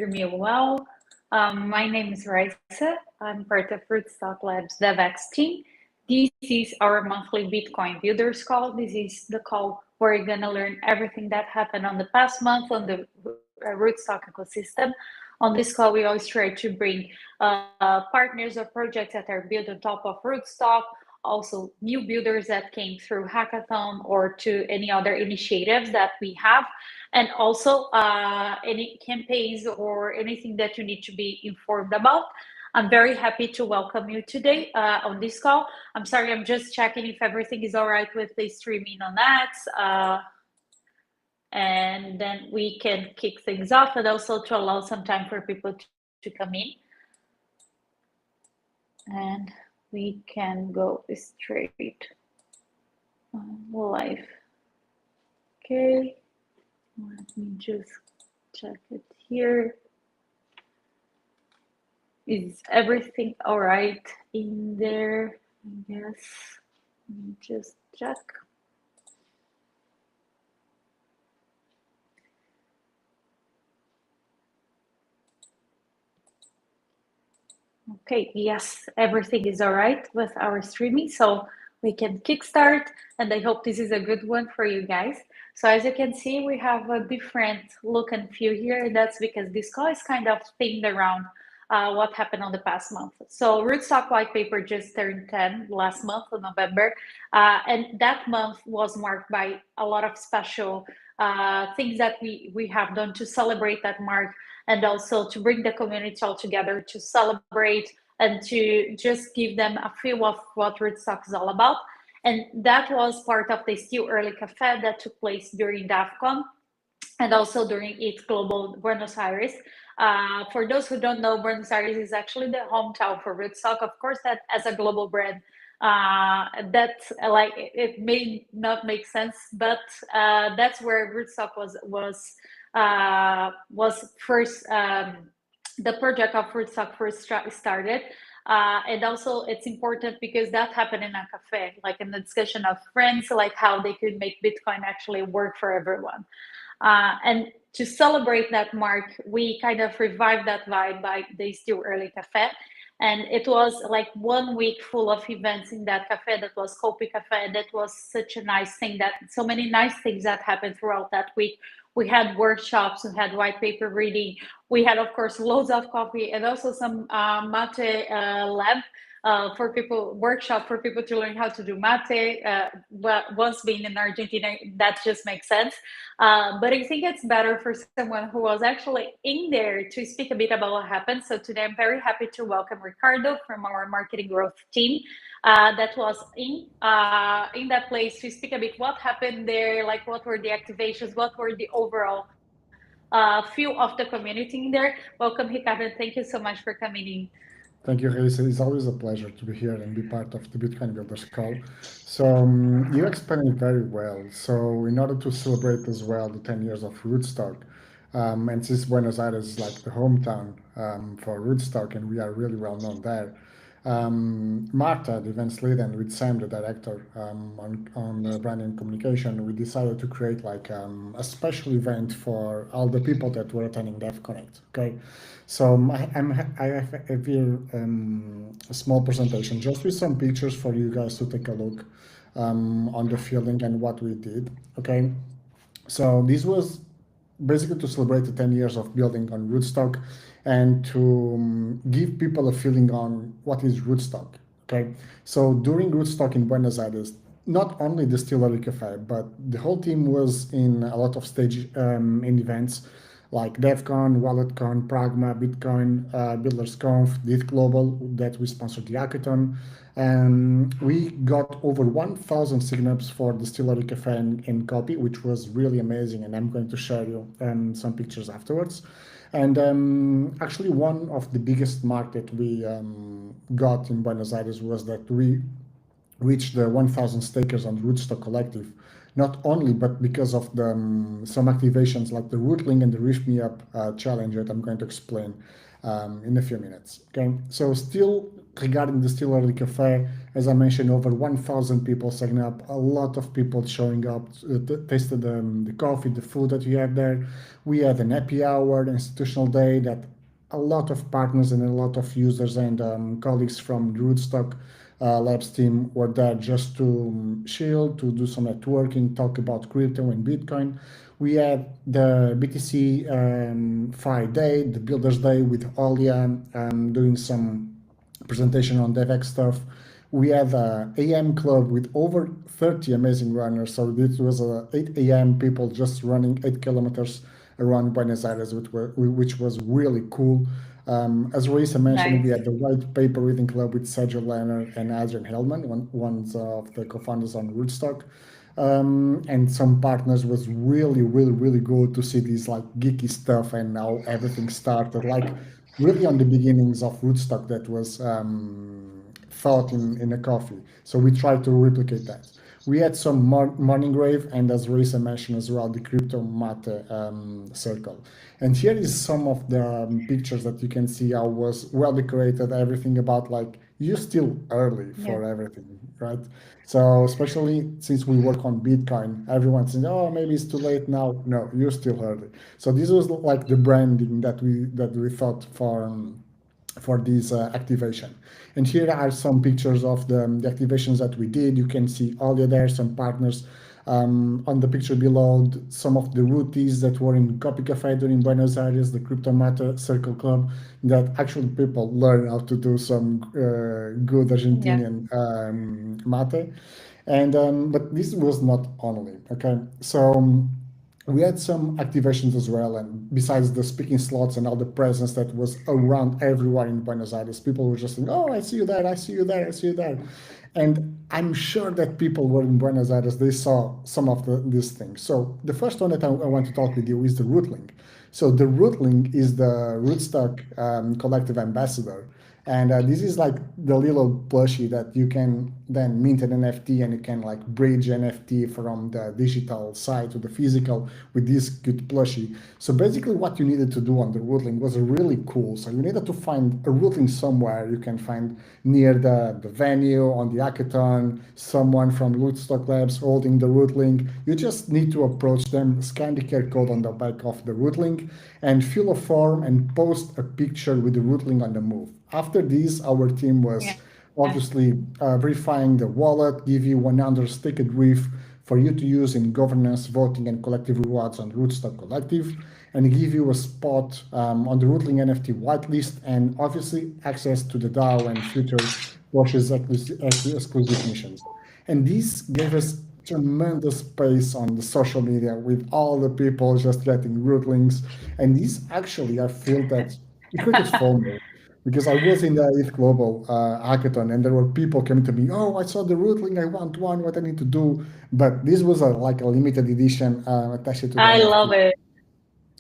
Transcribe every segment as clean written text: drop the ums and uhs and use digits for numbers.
hear me well. My name is Raisa. I'm part of Rootstock Labs DevX team. This is our monthly Bitcoin Builders call. This is the call where you're going to learn everything that happened on the past month on the Rootstock ecosystem. On this call, we always try to bring partners or projects that are built on top of Rootstock, also new builders that came through Hackathon or to any other initiatives that we have, and also any campaigns or anything that you need to be informed about. I'm very happy to welcome you today on this call. I'm sorry, I'm just checking if everything is all right with the streaming on that. And then we can kick things off, and also to allow some time for people to come in. And we can go straight live. Okay, let me just check it here. Is everything all right in there? I guess. Let me just check. Okay, yes, everything is all right with our streaming, so we can kickstart, and I hope this is a good one for you guys. So as you can see, we have a different look and feel here, and that's because this call is kind of themed around what happened on the past month. So Rootstock white paper just turned 10 last month in November, and that month was marked by a lot of special things that we have done to celebrate that mark, and also to bring the community all together to celebrate and to just give them a feel of what Rootstock is all about. And that was part of the Still Early Cafe that took place during DEF CON and also during ETH Global Buenos Aires. For those who don't know, Buenos Aires is actually the hometown for Rootstock. Of course, that as a global brand, that like it may not make sense, but that's where Rootstock was first. The project of Rootstock first started. And also it's important because that happened in a cafe, like in the discussion of friends, like how they could make Bitcoin actually work for everyone. And to celebrate that mark, we kind of revived that vibe by the Still Early Cafe. And it was like 1 week full of events in that cafe that was Copy Cafe. That was such a nice thing, that so many nice things that happened throughout that week. We had workshops, we had white paper reading, we had, of course, loads of coffee, and also some mate lab for people, workshop for people to learn how to do mate. But once being in Argentina, that just makes sense. But I think it's better for someone who was actually in there to speak a bit about what happened. So today I'm very happy to welcome Ricardo from our marketing growth team that was in that place to speak a bit what happened there, like what were the activations, what were the overall feel of the community in there. Welcome, Ricardo. Thank you so much for coming in. Thank you, Reis. It's always a pleasure to be here and be part of the Bitcoin Builders call. So you explained it very well. So in order to celebrate as well the 10 years of Rootstock, and since Buenos Aires is like the hometown for Rootstock, and we are really well known there, Marta, the events lead, and with Sam, the director on branding communication, we decided to create like a special event for all the people that were attending DEF Connect. Okay, so I have here a small presentation just with some pictures for you guys to take a look on the feeling and what we did. Okay, so this was basically to celebrate the 10 years of building on Rootstock and to give people a feeling on what is Rootstock. Okay, so during Rootstock in Buenos Aires, not only the Still Early Cafe, but the whole team was in a lot of stage in events like DevCon, WalletCon, Pragma, Bitcoin, BuildersConf, ETH Global that we sponsored the hackathon. And we got over 1,000 signups for the Still Early Cafe and Copy, which was really amazing. And I'm going to share you some pictures afterwards. And actually, one of the biggest mark that we got in Buenos Aires was that we reached the 1,000 stakers on Rootstock Collective. Not only, but because of the some activations like the Rootling and the Rift Me Up challenge that I'm going to explain in a few minutes. Okay, so still regarding Still Early Cafe, as I mentioned, over 1,000 people signing up, a lot of people showing up, tasted the coffee, the food that we have there. We had an happy hour, institutional day that a lot of partners and a lot of users and colleagues from the Rootstock Labs team were there just to chill, to do some networking, talk about crypto and Bitcoin. We had the BTC Fire Day, the Builders Day with Olia doing some presentation on DevX stuff. We had a AM club with over 30 amazing runners. So this was 8 a.m. people just running 8 kilometers around Buenos Aires, which was really cool. As Raisa mentioned, we Nice. had the White Paper Reading Club with Sergio Lerner and Adrian Hellman, one of the co-founders on Rootstock. And some partners was really good to see this like geeky stuff and how everything started. Like really on the beginnings of Rootstock that was thought in a coffee. So we tried to replicate that. We had some morning rave, and as Risa mentioned as well, the crypto mate circle. And here is some of the pictures that you can see how was well decorated, everything about like you're still early Yeah. for everything, right? So especially since we work on Bitcoin, everyone's saying, "Oh, maybe it's too late now." No, you're still early. So this was like the branding that we thought for this activation. And here are some pictures of the activations that we did. You can see all the there, some partners. On the picture below, some of the rooties that were in Copy Cafe during Buenos Aires, the Crypto Mate Circle Club, that actually people learn how to do some good Yeah. Argentinian mate. And but this was not only okay. So we had some activations as well, and besides the speaking slots and all the presence that was around everywhere in Buenos Aires, people were just saying, "Oh, I see you there, I see you there, I see you there," and I'm sure that people were in Buenos Aires, they saw some of these things. So the first one that I want to talk with you is the Rootling. So the Rootling is the Rootstock collective ambassador. And this is like the little plushie that you can then mint an NFT and you can like bridge NFT from the digital side to the physical with this good plushie. So basically what you needed to do on the Rootling was really cool. So you needed to find a Rootling somewhere you can find near the venue, on the hackathon, someone from Rootstock Labs holding the Rootling. You just need to approach them, scan the QR code on the back of the Rootling, and fill a form and post a picture with the Rootling on the move. After this, our team was Yeah. obviously verifying the wallet, give you 100 staked reef for you to use in governance, voting, and collective rewards on Rootstock Collective, and give you a spot on the Rootling NFT whitelist, and obviously access to the DAO and future Porsches exclusive missions. And this gave us tremendous space on the social media with all the people just getting Rootlings. And this actually, I feel that it created FOMO because I was in the ETH Global hackathon and there were people coming to me, "Oh, I saw the Rootling, I want one, what I need to do." But this was like a limited edition attached to the I NFT. love it.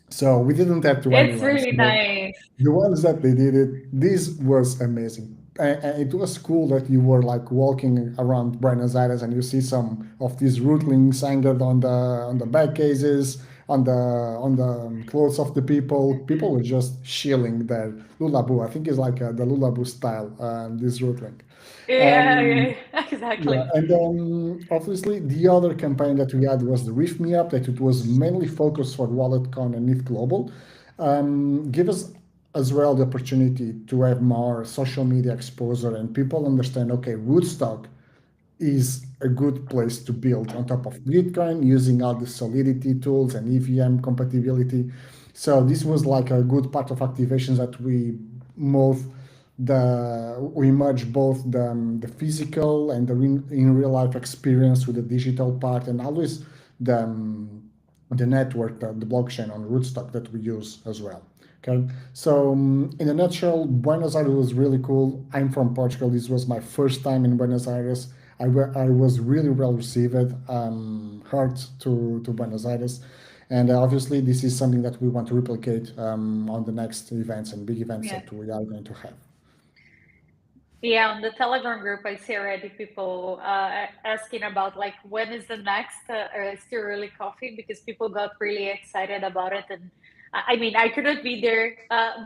So we didn't have to It's anyone. really So nice. the ones that they did it, this was amazing. And it was cool that you were like walking around Buenos Aires and you see some of these rootlings anchored on the back cases, on the clothes of the people. People were just chilling there. Lulabu, I think it's like the Lulabu style, this rootling. Yeah, Um, yeah, yeah, exactly. and obviously the other campaign that we had was the Reef Me Up, that it was mainly focused for WalletCon and ETH Global. Give us as well the opportunity to have more social media exposure and people understand, okay, Rootstock is a good place to build on top of Bitcoin using all the Solidity tools and EVM compatibility. So this was like a good part of activations that we merge both the physical and the in real life experience with the digital part, and always the network, the blockchain on Rootstock that we use as well. Okay, so in a nutshell, Buenos Aires was really cool. I'm from Portugal. This was my first time in Buenos Aires. I was really well received, heard to Buenos Aires. And obviously, this is something that we want to replicate on the next events and big events Yeah. that we are going to have. Yeah, on the Telegram group, I see already people asking about like when is the next Still Really Coffee, because people got really excited about it, and I mean I couldn't be there,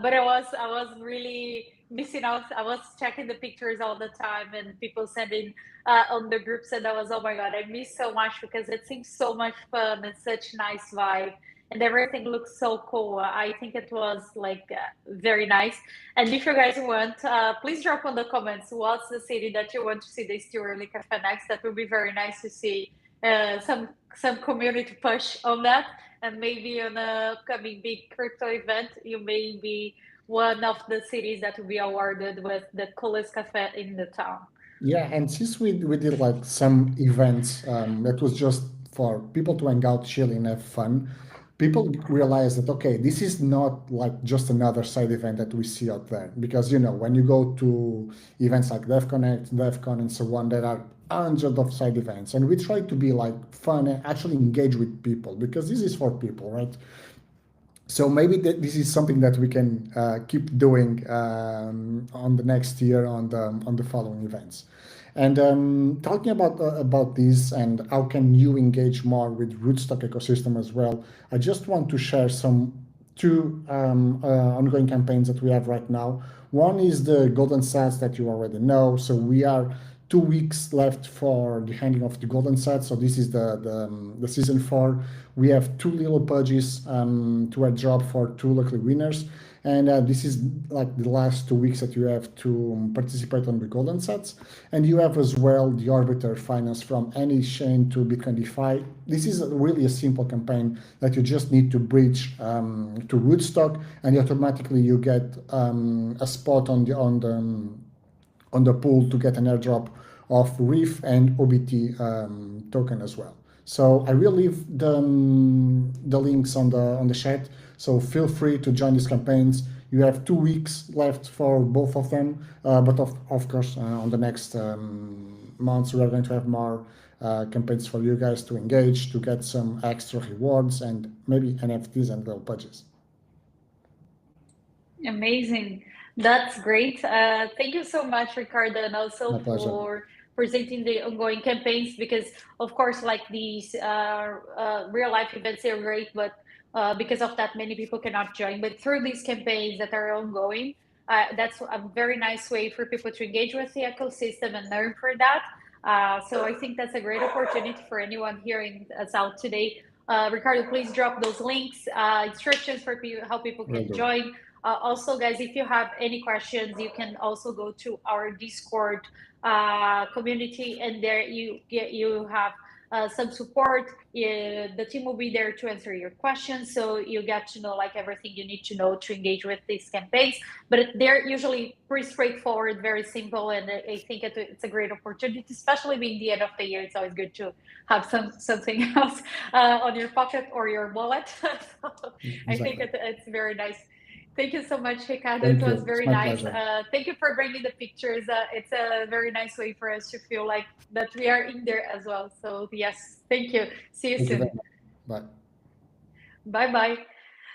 but I was really missing out. I was checking the pictures all the time and people sending on the groups, and I was, oh my god, I miss so much because it seems so much fun and such nice vibe, and everything looks so cool. I think it was like very nice. And if you guys want, please drop on the comments what's the city that you want to see the Still Early Cafe next. That would be very nice to see some community push on that, and maybe on a upcoming big crypto event, you may be one of the cities that will be awarded with the coolest cafe in the town. Yeah, and since we did like some events that was just for people to hang out, chill, and have fun, people realize that okay, this is not like just another side event that we see out there. Because you know, when you go to events like DEF Connect, DEF CON, and so on, there are hundreds of side events, and we try to be like fun and actually engage with people because this is for people, right? So maybe this is something that we can keep doing on the next year on the following events. And talking about this and how can you engage more with Rootstock ecosystem as well, I just want to share some two ongoing campaigns that we have right now. One is the Golden Sats that you already know. So we are 2 weeks left for the handing of the Golden Sats. So this is the season 4. We have 2 little pudges to airdrop for 2 lucky winners. And this is like the last 2 weeks that you have to participate on the Golden Sets. And you have as well the Orbiter finance from any chain to Bitcoin DeFi. This is really a simple campaign that you just need to bridge to Rootstock, and automatically you get a spot on the pool to get an airdrop of Reef and OBT token as well. So I will leave the links on the chat. So feel free to join these campaigns. You have 2 weeks left for both of them, but of course on the next months we are going to have more campaigns for you guys to engage, to get some extra rewards and maybe NFTs and little pledges. Amazing. That's great. Thank you so much, Ricardo, and also for presenting the ongoing campaigns, because of course, like these real life events are great, but because of that, many people cannot join. But through these campaigns that are ongoing, that's a very nice way for people to engage with the ecosystem and learn for that. So I think that's a great opportunity for anyone hearing us out today. Ricardo, please drop those links, instructions for how people can join. Also, guys, if you have any questions, you can also go to our Discord community, and there you have some support. The team will be there to answer your questions, so you get to know like everything you need to know to engage with these campaigns. But they're usually pretty straightforward, very simple, and I think it's a great opportunity, especially being the end of the year. It's always good to have something else on your pocket or your wallet. So exactly. I think it's very nice. Thank you so much, Ricardo. It was very nice. Thank you for bringing the pictures. It's a very nice way for us to feel like that we are in there as well. So yes, thank you. See you soon. Bye. Bye-bye.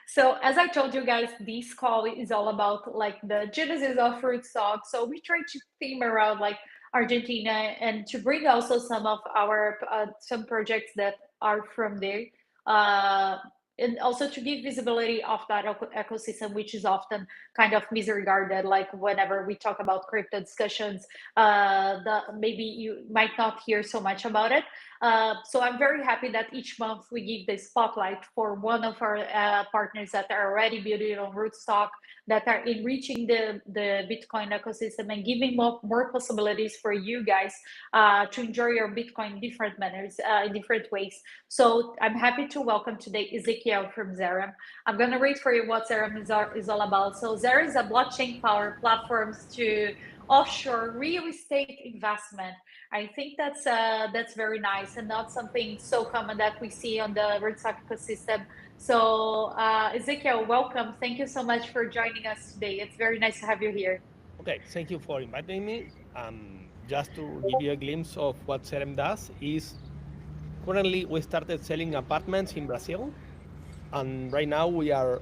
So as I told you guys, this call is all about like the genesis of Rootstock. So we try to theme around like Argentina and to bring also some of our some projects that are from there. And also to give visibility of that ecosystem, which is often kind of misregarded. Like whenever we talk about crypto discussions, maybe you might not hear so much about it. So I'm very happy that each month we give the spotlight for one of our partners that are already building on Rootstock, that are enriching the Bitcoin ecosystem and giving more possibilities for you guys to enjoy your Bitcoin in different manners, in different ways. So I'm happy to welcome today Ezekiel from Zerem. I'm going to read for you what Zerem is all about. So Zerem is a blockchain powered platforms to offshore real estate investment. I think that's very nice and not something so common that we see on the Rootstock ecosystem. So Ezekiel, welcome. Thank you so much for joining us today. It's very nice to have you here. Okay, thank you for inviting me. Just to give you a glimpse of what Zerem does is currently we started selling apartments in Brazil, and right now we are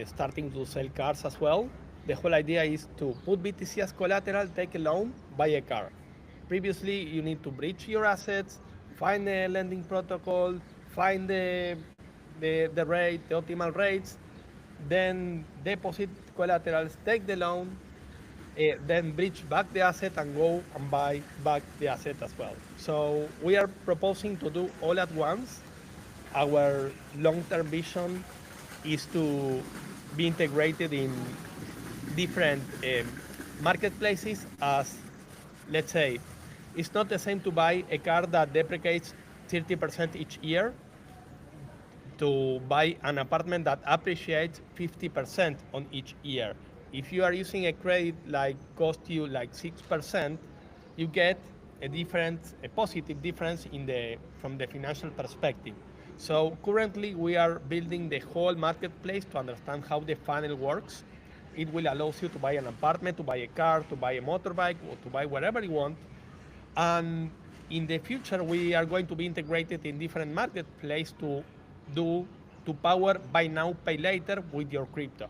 starting to sell cars as well. The whole idea is to put BTC as collateral, take a loan, buy a car. Previously, you need to bridge your assets, find the lending protocol, find the rate, the optimal rates, then deposit collaterals, take the loan, then bridge back the asset and go and buy back the asset as well. So we are proposing to do all at once. Our long-term vision is to be integrated in different marketplaces as, let's say, it's not the same to buy a car that depreciates 30% each year to buy an apartment that appreciates 50% on each year. If you are using a credit like cost you like 6%, you get a positive difference from the financial perspective. So currently we are building the whole marketplace to understand how the funnel works. It will allow you to buy an apartment, to buy a car, to buy a motorbike, or to buy whatever you want. And in the future, we are going to be integrated in different marketplaces to power buy now, pay later with your crypto.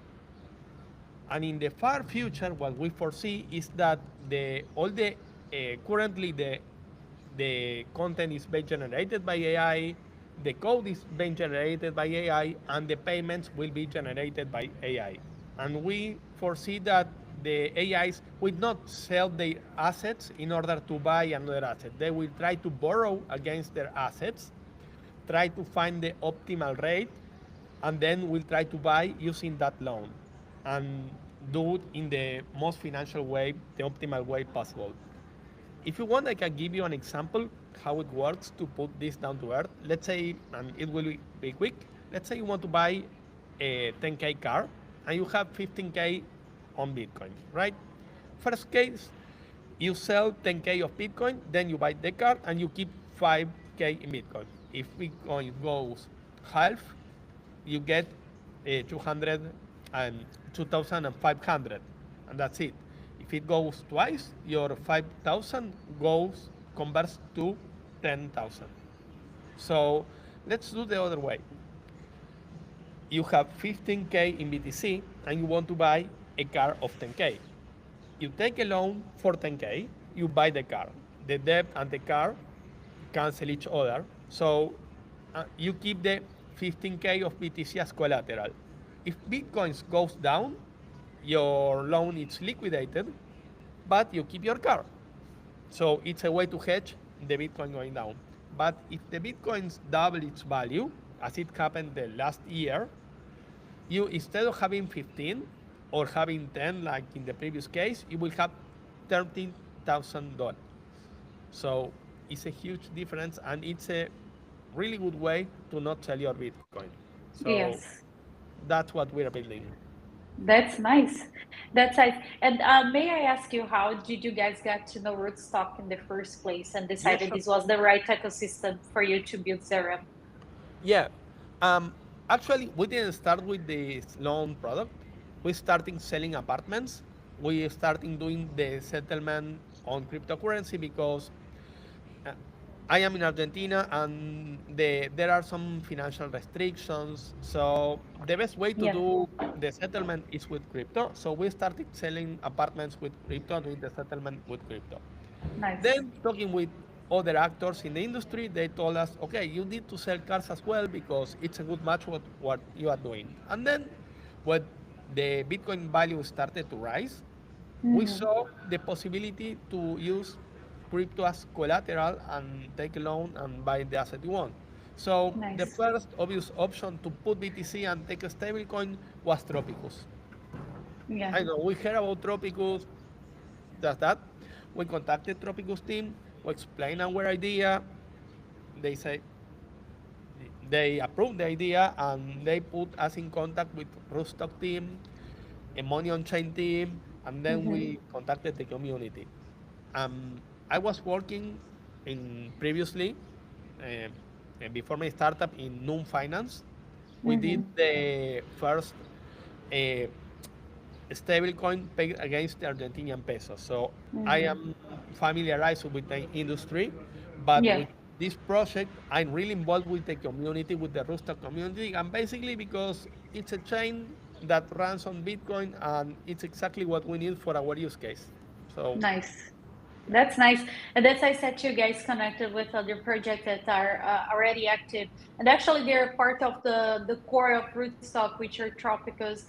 And in the far future, what we foresee is that currently the content is being generated by AI, the code is being generated by AI, and the payments will be generated by AI. And we foresee that the AIs will not sell their assets in order to buy another asset. They will try to borrow against their assets, try to find the optimal rate, and then we'll try to buy using that loan and do it in the most financial way, the optimal way possible. If you want, I can give you an example how it works to put this down to earth. Let's say, and it will be quick. Let's say you want to buy a 10K car and you have 15K on Bitcoin, right? First case, you sell 10K of Bitcoin, then you buy the car and you keep 5K in Bitcoin. If Bitcoin goes half, you get 200 and 2,500, and that's it. If it goes twice, your 5,000 converts to 10,000. So let's do the other way. You have 15K in BTC and you want to buy a car of 10K. You take a loan for 10K, you buy the car. The debt and the car cancel each other. So you keep the 15K of BTC as collateral. If Bitcoin goes down, your loan is liquidated, but you keep your car. So it's a way to hedge the Bitcoin going down. But if the Bitcoins double its value, as it happened the last year, you, instead of having 15 or having 10 like in the previous case, you will have $13,000. So it's a huge difference, and it's a really good way to not sell your Bitcoin. So Yes. that's what we're building. That's nice. That's nice. And may I ask you, how did you guys get to know Rootstock in the first place and Yeah, decided sure. this was the right ecosystem for you to build Zerium? Yeah. Um, Actually, we didn't start with this loan product. We started selling apartments. We started doing the settlement on cryptocurrency because uh, I am in Argentina and there are some financial restrictions. So the best way to Yeah. do the settlement is with crypto. So we started selling apartments with crypto, doing the settlement with crypto. Nice. Then talking with other actors in the industry, they told us, okay, you need to sell cars as well because it's a good match with what you are doing. And then when the Bitcoin value started to rise, we Mhm. saw the possibility to use crypto as collateral and take a loan and buy the asset you want. So the Nice. first obvious option to put BTC and take a stablecoin was Tropicus. Yeah. I know we heard about Tropicus, just that. We contacted Tropicus team, we explained our idea. They say they approved the idea and they put us in contact with Rootstock team, a Money on Chain team, and then Mhm. we contacted the community. I was working in previously before my startup in Noom Finance. We did Mhm. the first uh, stablecoin pegged against the Argentinian peso. So I Mhm. am familiarized with the industry, but Yeah. with this project, I'm really involved with the community, with the Rootstock community, and basically because it's a chain that runs on Bitcoin, and it's exactly what we need for our use case. So Nice. That's nice. And that's I said you guys connected with other projects that are already active. And actually they're part of the core of Rootstock, which are Tropicus,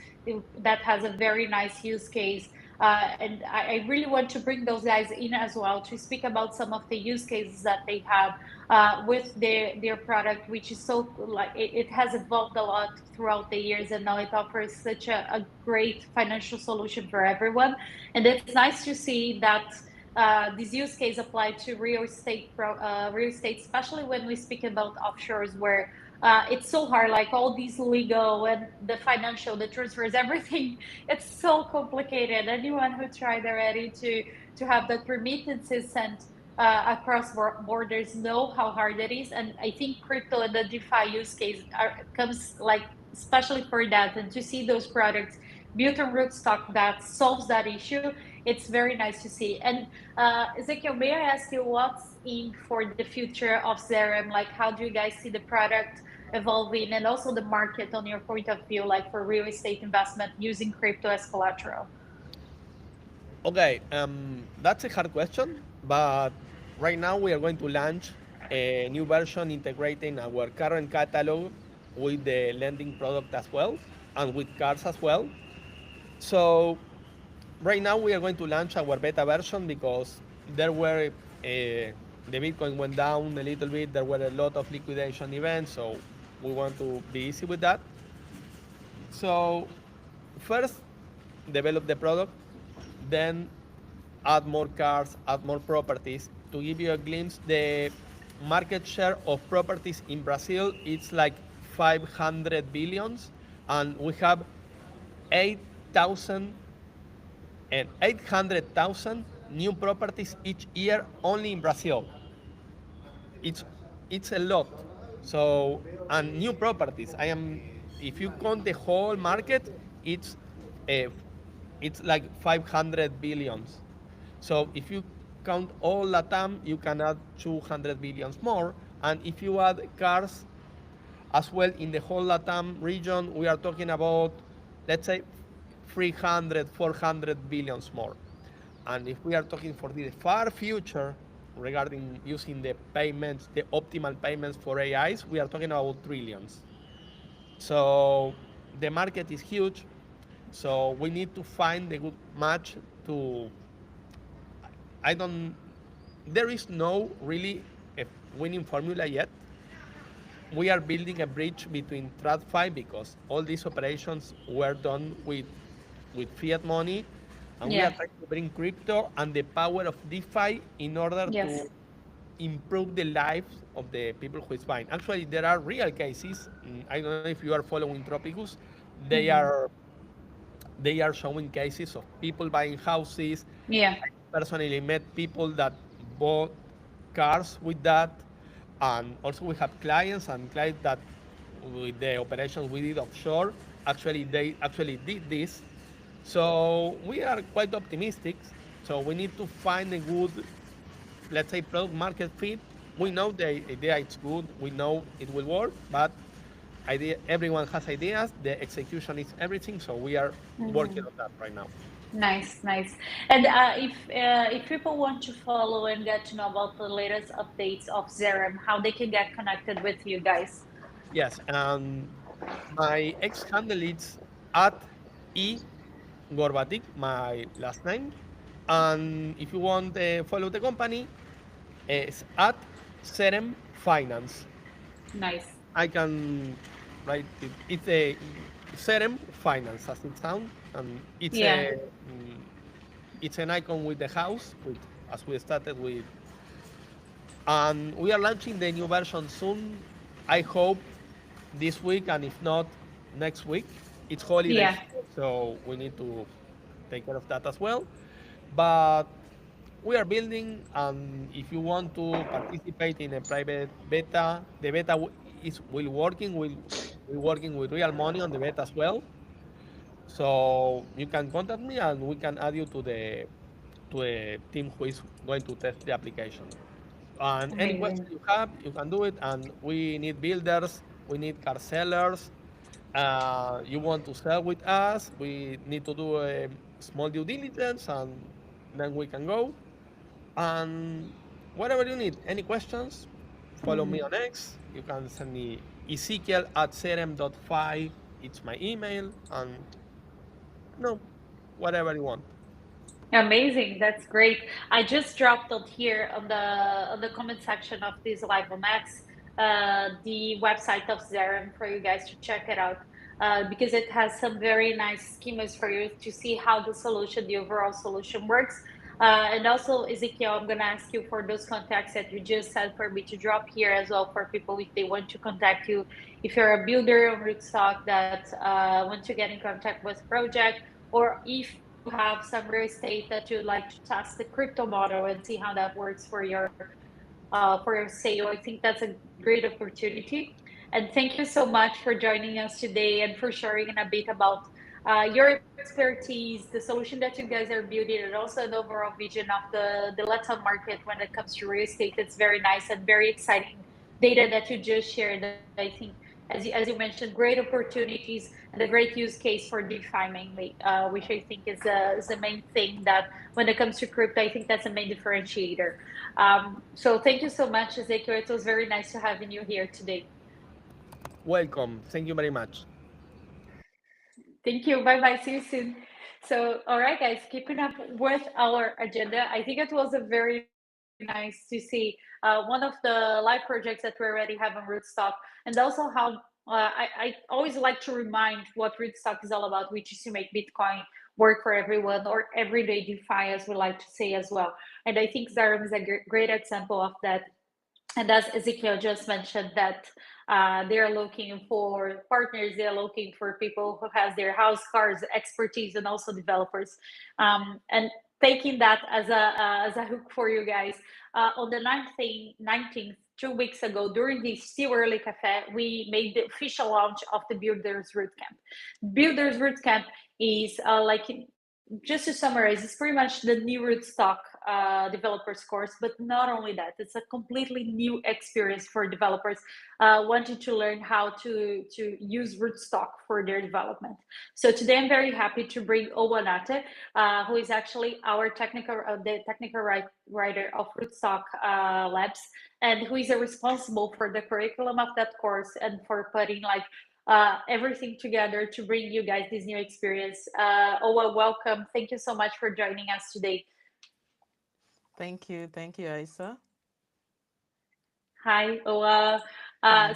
that has a very nice use case. And I really want to bring those guys in as well to speak about some of the use cases that they have with their product, which is so like it has evolved a lot throughout the years, and now it offers such a great financial solution for everyone. And it's nice to see that this use case applied to real estate, especially when we speak about offshores, where it's so hard, like all these legal and the financial, the transfers, everything. It's so complicated. Anyone who tried already to have the remittances sent across borders know how hard it is. And I think crypto and the DeFi use case comes like especially for that, and to see those products built on rootstock that solves that issue, it's very nice to see. And Ezequiel, may I ask you what's in for the future of Zerem? Like, how do you guys see the product evolving, and also the market on your point of view, like for real estate investment using crypto as collateral? Okay, that's a hard question, but right now we are going to launch a new version integrating our current catalog with the lending product as well and with cars as well. So right now we are going to launch our beta version because there were the Bitcoin went down a little bit. There were a lot of liquidation events, so we want to be easy with that. So first, develop the product, then add more cars, add more properties. To give you a glimpse, the market share of properties in Brazil it's like 500 billions, and we have 8,000 and 800,000 new properties each year only in Brazil. It's it's a lot. So and new properties. If you count the whole market, uh, it's like 500 billions. So if you count all Latam, you can add 200 billions more. And if you add cars as well in the whole Latam region, we are talking about, let's say, 300, 400 billions more. And if we are talking for the far future regarding using the payments, the optimal payments for AIs, we are talking about trillions. So the market is huge. So we need to find the good match to. I don't. There is no really a winning formula yet. We are building a bridge between TradFi because all these operations were done with fiat money, and we are Yeah. trying to bring crypto and the power of DeFi in order Yes. to improve the lives of the people who is buying. Actually, there are real cases. I don't know if you are following Tropicus. They Hmm. are they are showing cases of people buying houses. Yeah. I personally met people that bought cars with that, and also we have clients that with the operations we did offshore, actually they actually did this. So we are quite optimistic. So we need to find a good, let's say, product market fit. We know the idea is good. We know it will work, but everyone has ideas. The execution is everything. So we are working on that right now. Nice, nice. And if people want to follow and get to know about the latest updates of Zerem, how they can get connected with you guys? Yes, my ex handle is at e Gorbatik, my last name. And if you want to follow the company, it's at Serem Finance. Nice. I can write it. It's a Serem Finance, as it sounds, and Yeah. it's an icon with the house, as we started with, and we are launching the new version soon. I hope this week, and if not, next week. It's holidays, Yeah. so we need to take care of that as well. But we are building, and if you want to participate in a private beta, the beta is will working. We're working with real money on the beta as well. So you can contact me, and we can add you to a team who is going to test the application. And any question Amazing. you have, you can do it. And we need builders, we need car sellers. You want to sell with us, we need to do a small due diligence, and then we can go. And whatever you need, any questions, follow me on X. You can send me Ezekiel at serem.5. It's my email. And no, whatever you want. Amazing. That's great. I just dropped it here on the comment section of this live on X, the website of Zeren for you guys to check it out. Because it has some very nice schemas for you to see how the solution, the overall solution works. And also, Ezekiel, I'm gonna ask you for those contacts that you just said for me to drop here as well for people if they want to contact you. If you're a builder on Rootstock that want to get in contact with project, or if you have some real estate that you'd like to test the crypto model and see how that works for your sale. I think that's a great opportunity. And thank you so much for joining us today and for sharing a bit about your expertise, the solution that you guys are building, and also an overall vision of the Latin market when it comes to real estate. It's very nice and very exciting data that you just shared. I think, as you mentioned, great opportunities and a great use case for DeFi mainly, which I think is the main thing that when it comes to crypto, I think that's the main differentiator. So thank you so much, Ezekiel. It was very nice to having you here today. Welcome. Thank you very much. Thank you. Bye bye. See you soon. So, all right, guys, keeping up with our agenda, I think it was a very nice to see one of the live projects that we already have on Rootstock, and also how I always like to remind what Rootstock is all about, which is to make Bitcoin work for everyone or everyday DeFi, as we like to say as well. And I think Zarum is a great example of that. And as Ezekiel just mentioned, that they're looking for partners, they're looking for people who has their house cars expertise and also developers. And taking that as a hook for you guys, on the 19th, 2 weeks ago, during the Still Early Cafe, we made the official launch of the Builders Rootcamp. Builders Rootcamp is just to summarize, it's pretty much the new Rootstock developers course, but not only that, it's a completely new experience for developers wanting to learn how to use Rootstock for their development. So today I'm very happy to bring Owa Nate, who is actually our the technical writer of Rootstock Labs, and who is responsible for the curriculum of that course and for putting everything together to bring you guys this new experience. Owa, welcome. Thank you so much for joining us today. Thank you, Aisa. Hi, Owa.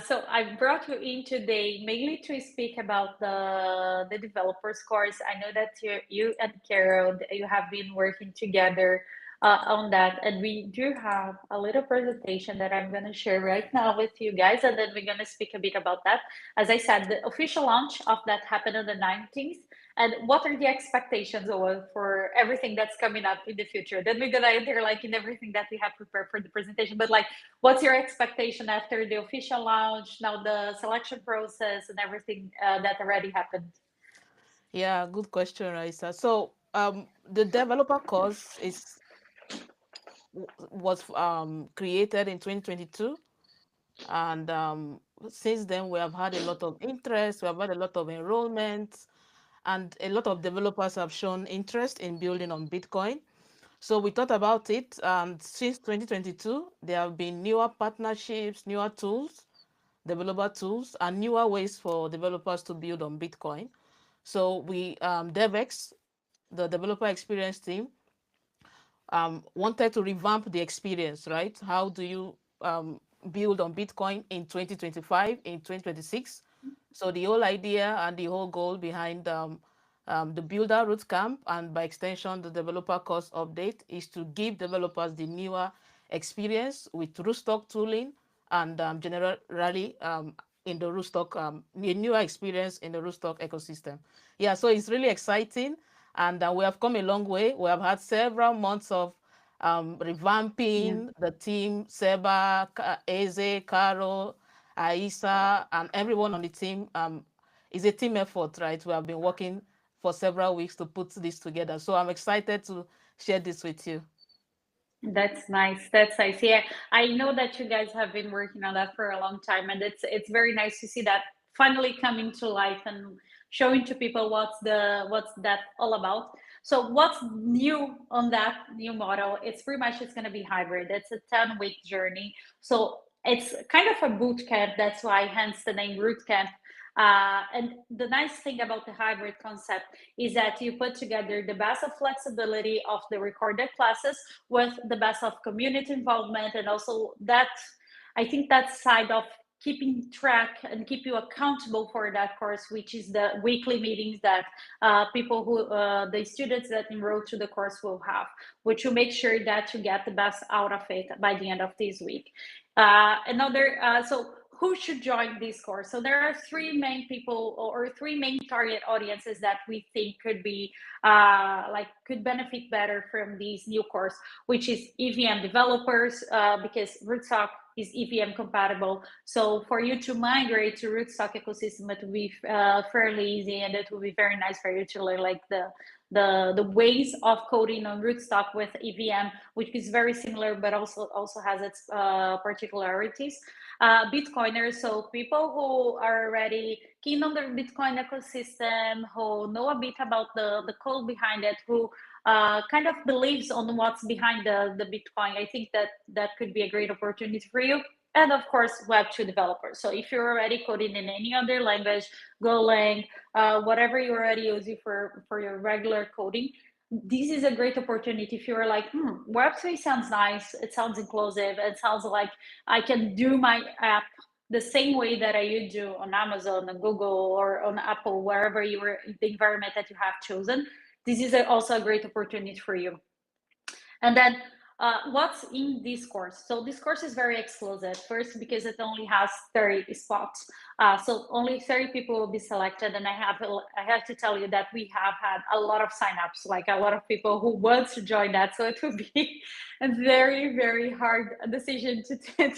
So I brought you in today mainly to speak about the developers course. I know that you and Carol, you have been working together on that, and we do have a little presentation that I'm going to share right now with you guys, and then we're going to speak a bit about that. As I said, the official launch of that happened on the 19th. And what are the expectations for everything that's coming up in the future? Then we're gonna enter in everything that we have prepared for the presentation. But what's your expectation after the official launch, now the selection process and everything that already happened? Yeah, good question, Aisa. So the developer course was created in 2022, and since then we have had a lot of interest, we have had a lot of enrollments, and a lot of developers have shown interest in building on Bitcoin. So we thought about it, and since 2022 there have been newer partnerships, newer tools, developer tools, and newer ways for developers to build on Bitcoin. So we DevX, the developer experience team, wanted to revamp the experience, right? How do you build on Bitcoin in 2025, in 2026? So the whole idea and the whole goal behind the Builder Rootcamp, and by extension the developer course update, is to give developers the newer experience with Rootstock tooling and generally in the Rootstock, a newer experience in the Rootstock ecosystem. Yeah, so it's really exciting, and we have come a long way. We have had several months of revamping the team. Seba, Eze, Caro, Aisa, and everyone on the team. Is a team effort, right? We have been working for several weeks to put this together. So I'm excited to share this with you. That's nice. That's nice. Yeah, I know that you guys have been working on that for a long time, and it's very nice to see that finally coming to life and showing to people what's that all about. So what's new on that new model? It's pretty much it's going to be hybrid. It's a 10-week journey. So it's kind of a boot camp. That's why hence the name Root Camp. And the nice thing about the hybrid concept is that you put together the best of flexibility of the recorded classes with the best of community involvement, and also that, I think, that side of keeping track and keep you accountable for that course, which is the weekly meetings that the students that enroll to the course will have, which will make sure that you get the best out of it by the end of this week. So who should join this course? So there are three main people, or three main target audiences that we think could benefit better from this new course, which is EVM developers, because Rootstock is EVM compatible. So for you to migrate to Rootstock ecosystem, it will be fairly easy, and it will be very nice for you to learn like the ways of coding on Rootstock with EVM, which is very similar, but also has its particularities. Bitcoiners, so people who are already keen on the Bitcoin ecosystem, who know a bit about the code behind it, who kind of believes on what's behind the Bitcoin. I think that could be a great opportunity for you. And of course, Web2 developers. So if you're already coding in any other language, Golang, whatever you're already using for your regular coding, this is a great opportunity. If you're like, Web3 sounds nice, it sounds inclusive, it sounds like I can do my app the same way that I do on Amazon, on Google, or on Apple, wherever you are, the environment that you have chosen. This is also a great opportunity for you. And then what's in this course? So this course is very exclusive. First, because it only has 30 spots. So only 30 people will be selected. And I have to tell you that we have had a lot of signups, like a lot of people who want to join that. So it will be a very, very hard decision to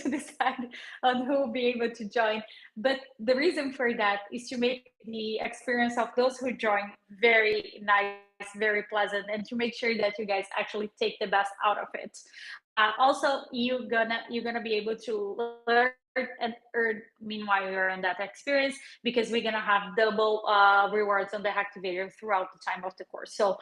decide on who will be able to join. But the reason for that is to make the experience of those who join very nice, very pleasant, and to make sure that you guys actually take the best out of it. Also, you're gonna be able to learn and earn meanwhile you're in that experience, because we're gonna have double rewards on the activator throughout the time of the course. So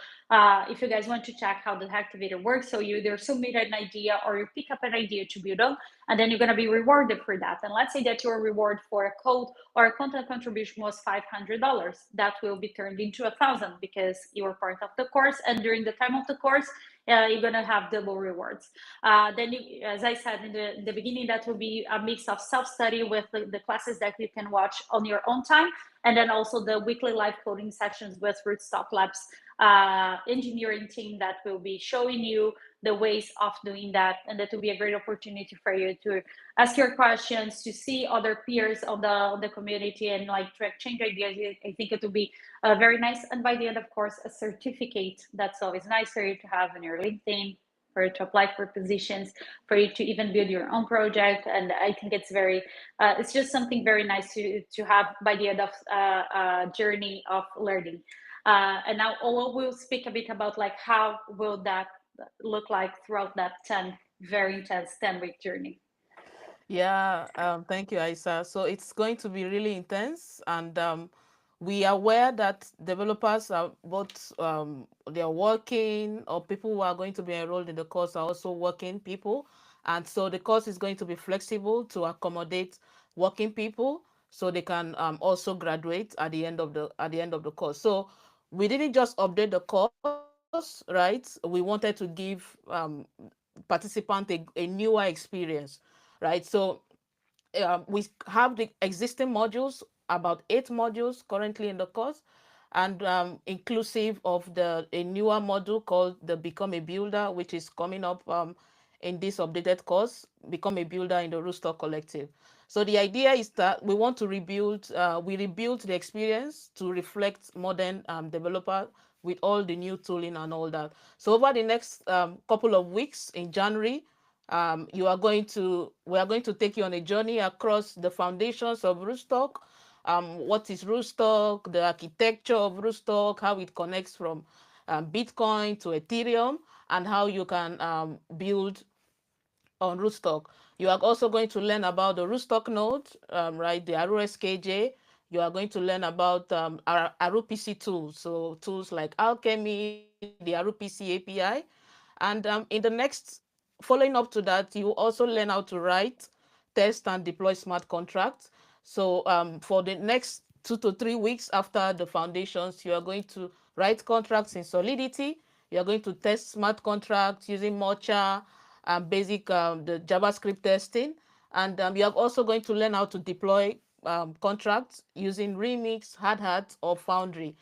if you guys want to check how the activator works, so you either submit an idea or you pick up an idea to build on, and then you're going to be rewarded for that. And let's say that your reward for a code or a content contribution was $500. That will be turned into 1,000 because you were part of the course, and during the time of the course, you're going to have double rewards. Then, as I said in the beginning, that will be a mix of self-study with the classes that you can watch on your own time, and then also the weekly live coding sessions with Rootstock Labs engineering team that will be showing you the ways of doing that. And that will be a great opportunity for you to ask your questions, to see other peers on the community, and like to exchange ideas. I think it will be very nice. And by the end, of course, a certificate. That's always nice for you to have on your LinkedIn, for you to apply for positions, for you to even build your own project. And I think it's it's just something very nice to have by the end of a journey of learning. And now Ola will speak a bit about like how will that look like throughout that very intense 10-week journey. Yeah, thank you, Aisa. So it's going to be really intense, and we are aware that developers are both they are working, or people who are going to be enrolled in the course are also working people, and so the course is going to be flexible to accommodate working people, so they can also graduate at the end of the course. So we didn't just update the course, right? We wanted to give participant a newer experience, right? So we have the existing modules, about 8 modules currently in the course, and inclusive of a newer module called the Become a Builder, which is coming up in this updated course, Become a Builder in the Rootstock Collective. So the idea is that we want to rebuild the experience to reflect modern developer with all the new tooling and all that. So over the next couple of weeks in January, we are going to take you on a journey across the foundations of Rootstock. What is Rootstock, the architecture of Rootstock, how it connects from Bitcoin to Ethereum, and how you can build on Rootstock. You are also going to learn about the Rootstock node, right, the AruSKJ. You are going to learn about AruPC tools, so tools like Alchemy, the AruPC API. And in the next, following up to that, you also learn how to write, test, and deploy smart contracts. So for the next 2 to 3 weeks after the foundations, you are going to write contracts in Solidity. You are going to test smart contracts using Mocha and basic the JavaScript testing. And you are also going to learn how to deploy contracts using Remix, Hardhat, or Foundry,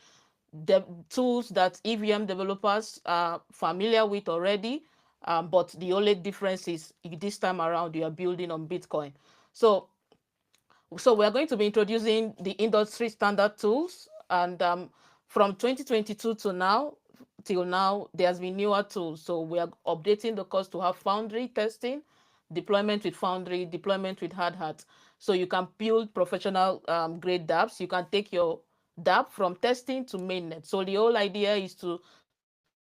the tools that EVM developers are familiar with already. But the only difference is this time around you are building on Bitcoin. So we are going to be introducing the industry standard tools, and from 2022 to now, till now, there's been newer tools. So we are updating the course to have Foundry testing, deployment with Foundry, deployment with Hardhat. So you can build professional grade dApps. You can take your dApp from testing to mainnet. So the whole idea is to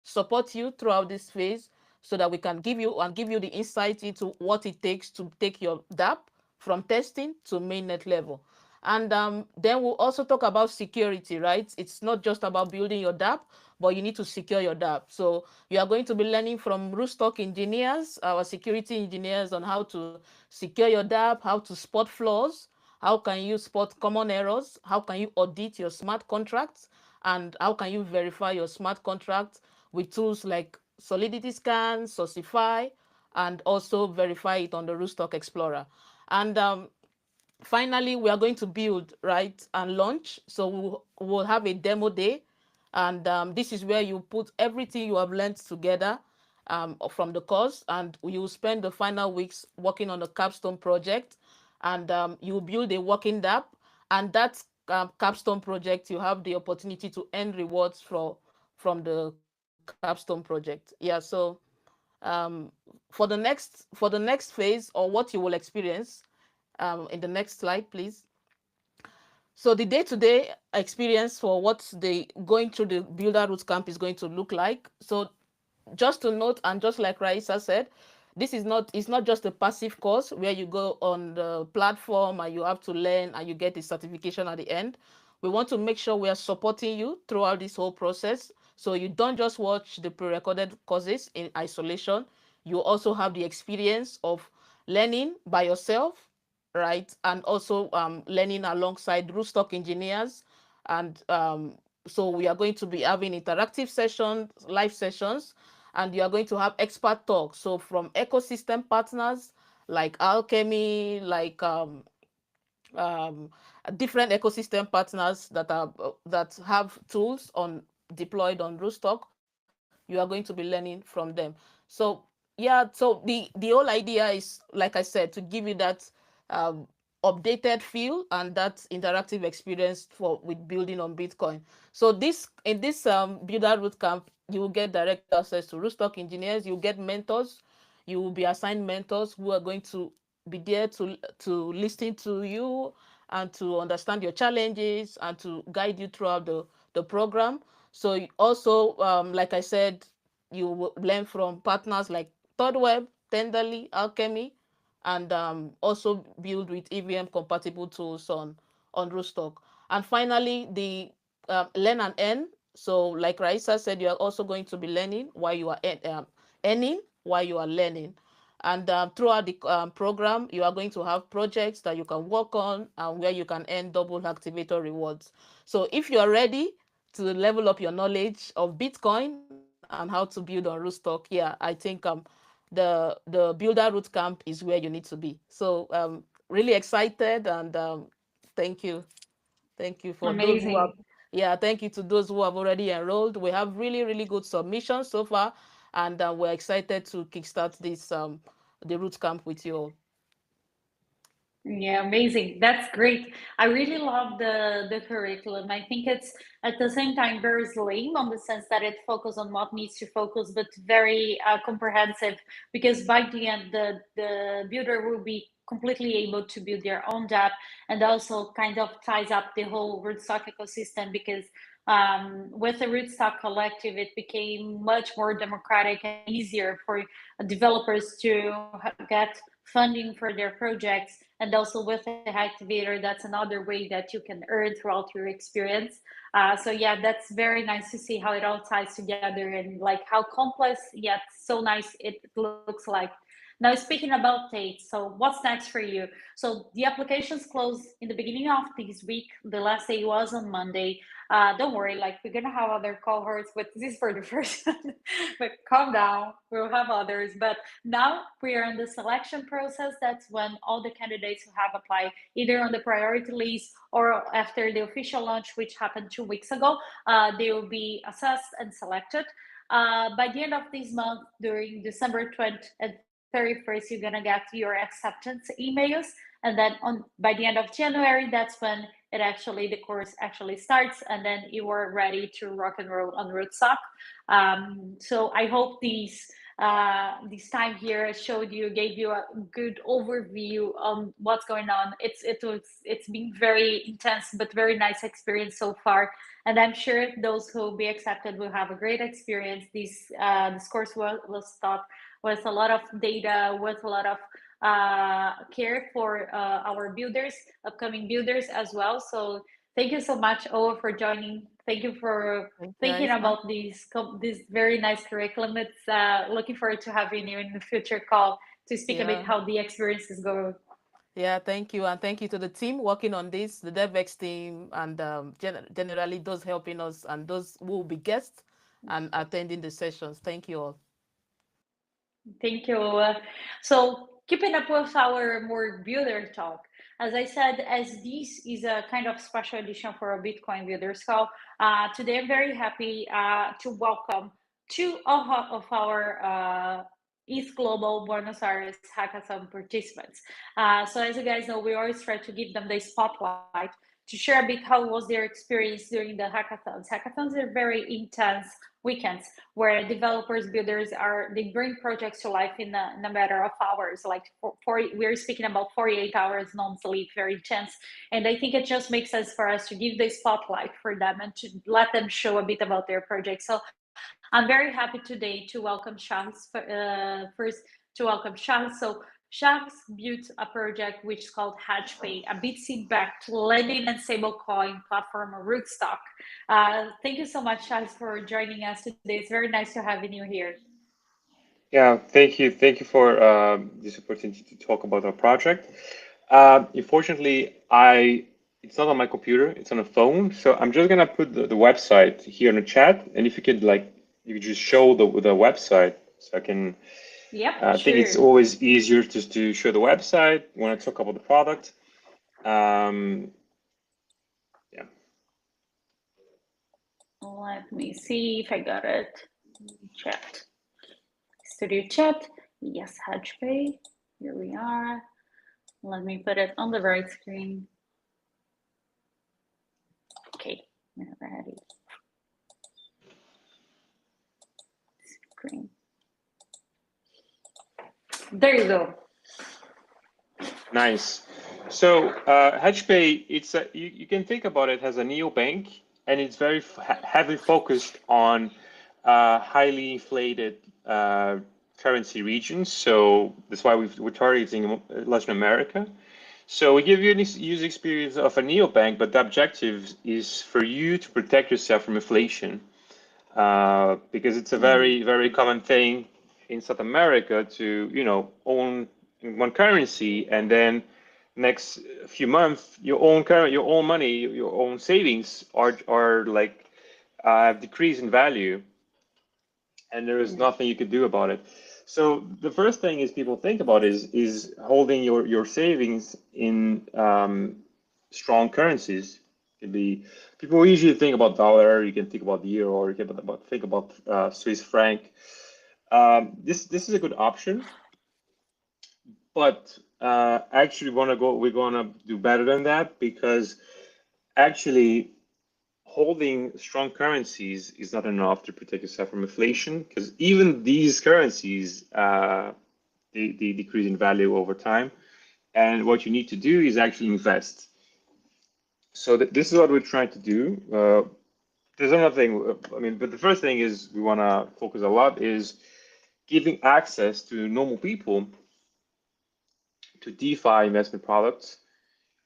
support you throughout this phase so that we can give you the insight into what it takes to take your dApp from testing to mainnet level. And then we'll also talk about security, right? It's not just about building your dApp, but you need to secure your dApp. So you are going to be learning from Rootstock engineers, our security engineers, on how to secure your dApp, how to spot flaws, how can you spot common errors, how can you audit your smart contracts, and how can you verify your smart contracts with tools like Solidity Scan, Sourcify, and also verify it on the Rootstock Explorer. And finally, we are going to build, right, and launch. So we'll have a demo day, and this is where you put everything you have learned together from the course, and you will spend the final weeks working on a capstone project, and you build a working dApp, and that capstone project, you have the opportunity to earn rewards from the capstone project. Yeah, so for the next phase, or what you will experience, in the next slide, please. So the day-to-day experience for what the going through the Builder Roots Camp is going to look like. So just to note, and just like Raisa said, this is not, it's not just a passive course where you go on the platform and you have to learn and you get the certification at the end. We want to make sure we are supporting you throughout this whole process. So you don't just watch the pre-recorded courses in isolation. You also have the experience of learning by yourself, right? And also learning alongside Rootstock engineers. And so we are going to be having interactive sessions, live sessions, and you are going to have expert talks. So from ecosystem partners like Alchemy, like different ecosystem partners that have tools deployed on Rootstock, you are going to be learning from them. So yeah, so the whole idea is, like I said, to give you that um, updated feel and that interactive experience with building on Bitcoin. So in this Builder Root Camp, you will get direct access to Rootstock engineers. You get mentors. You will be assigned mentors who are going to be there to listen to you and to understand your challenges and to guide you throughout the program. So also, like I said, you will learn from partners like ThoughtWeb, Tenderly, Alchemy, and also build with EVM compatible tools on Rootstock. And finally, the learn and earn. So like Raisa said, you are also going to be learning while you are earning while you are learning. And throughout the program, you are going to have projects that you can work on and where you can earn double activator rewards. So if you are ready to level up your knowledge of Bitcoin and how to build on Rootstock, yeah, I think the Builder Root Camp is where you need to be. So really excited, and thank you. Thank you for those who have, Amazing. yeah, thank you to those who have already enrolled. We have really, really good submissions so far, and we're excited to kickstart this the Root Camp with you all. Yeah, amazing. That's great. I really love the curriculum. I think it's at the same time very slim on the sense that it focuses on what needs to focus, but very comprehensive. Because by the end, the builder will be completely able to build their own dApp, and also kind of ties up the whole Rootstock ecosystem. Because with the Rootstock Collective, it became much more democratic and easier for developers to get funding for their projects. And also with the activator, that's another way that you can earn throughout your experience. So yeah, that's very nice to see how it all ties together, and like how complex yet so nice it looks like. Now, speaking about dates, so what's next for you? So the applications close in the beginning of this week. The last day was on Monday. Don't worry, like we're gonna have other cohorts, but this is for the first one. But calm down, we'll have others. But now we are in the selection process. That's when all the candidates who have applied either on the priority list or after the official launch, which happened 2 weeks ago, they will be assessed and selected. By the end of this month, during December 20th and 31st, you're gonna get your acceptance emails, and then by the end of January, that's when the course actually starts, and then you are ready to rock and roll on Rootstock. So I hope this time here gave you a good overview on what's going on. It's been very intense but very nice experience so far, and I'm sure those who will be accepted will have a great experience. This course was taught with a lot of data, with a lot of care for our builders, upcoming builders as well. So thank you so much, Ola, for joining. Thank you for thinking about this very nice curriculum. It's looking forward to having you in the future call to speak a bit how the experience is going. Yeah, thank you. And thank you to the team working on this, the DevX team, and generally those helping us and those who will be guests and attending the sessions. Thank you all. Thank you. So keeping up with our more builder talk, as I said, as this is a kind of special edition for a Bitcoin Builders Call, today I'm very happy to welcome two of our East Global Buenos Aires Hackathon participants. So as you guys know, we always try to give them the spotlight to share a bit how was their experience during the hackathons. Hackathons are very intense weekends where developers, builders they bring projects to life in a matter of hours. Like we're speaking about 48 hours non-sleep, very intense. And I think it just makes sense for us to give the spotlight for them and to let them show a bit about their project. So I'm very happy today to welcome Charles. First, to welcome Charles. So Charles built a project which is called HedgePay, a BTC-backed lending and stablecoin platform, Rootstock. Thank you so much, Charles, for joining us today. It's very nice to have you here. Yeah, thank you. Thank you for this opportunity to talk about our project. Unfortunately, it's not on my computer, it's on a phone. So I'm just gonna put the website here in the chat. And if you could you could just show the website so I can. Yeah, I think it's always easier just to show the website when I talk about the product. Yeah. Let me see if I got it. Chat. Studio chat. Yes, HedgePay. Here we are. Let me put it on the right screen. Okay, we're ready. Screen. There you go. Nice. So HedgePay, you can think about it as a neobank, and it's very heavily focused on highly inflated currency regions. So that's why we're targeting Latin America. So we give you a user experience of a neobank, but the objective is for you to protect yourself from inflation, because it's a very, very common thing in South America to own one currency, and then next few months your own money, your own savings are like decrease in value, and there is nothing you could do about it. So the first thing is people think about is holding your savings in strong currencies. Could be, people usually think about dollar, you can think about the euro, or you can think about Swiss franc. This is a good option, but actually we're gonna do better than that, because actually holding strong currencies is not enough to protect yourself from inflation, because even these currencies they decrease in value over time, and what you need to do is actually invest. So this is what we're trying to do. There's another thing, but the first thing is we want to focus a lot is giving access to normal people to DeFi investment products,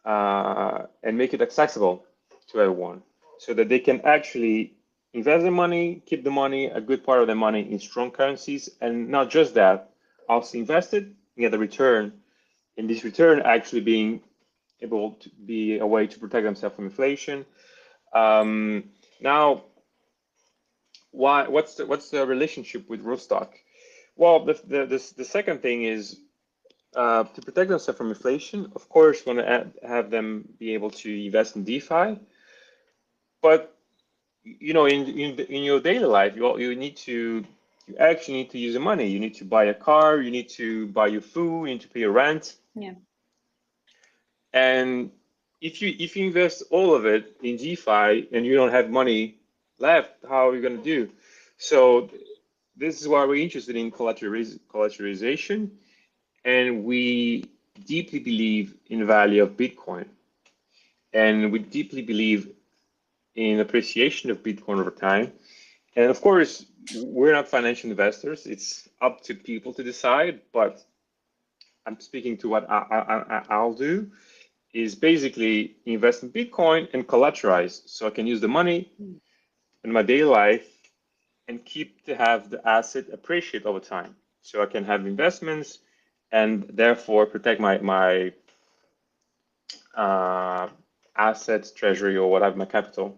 and make it accessible to everyone, so that they can actually invest their money, keep the money, a good part of their money in strong currencies, and not just that, also invest it at the return, and this return actually being able to be a way to protect themselves from inflation. Now, what's the relationship with Rootstock? Well, the second thing is to protect themselves from inflation. Of course, want to have them be able to invest in DeFi, but in your daily life, you actually need to use the money. You need to buy a car, you need to buy your food, you need to pay your rent. Yeah. And if you invest all of it in DeFi and you don't have money left, how are you going to do? So this is why we're interested in collateralization, and we deeply believe in the value of Bitcoin, and we deeply believe in appreciation of Bitcoin over time. And of course, we're not financial investors. It's up to people to decide, but I'm speaking to what I'll do is basically invest in Bitcoin and collateralize so I can use the money in my daily life and keep to have the asset appreciate over time. So I can have investments and therefore protect my assets, treasury, or whatever, my capital.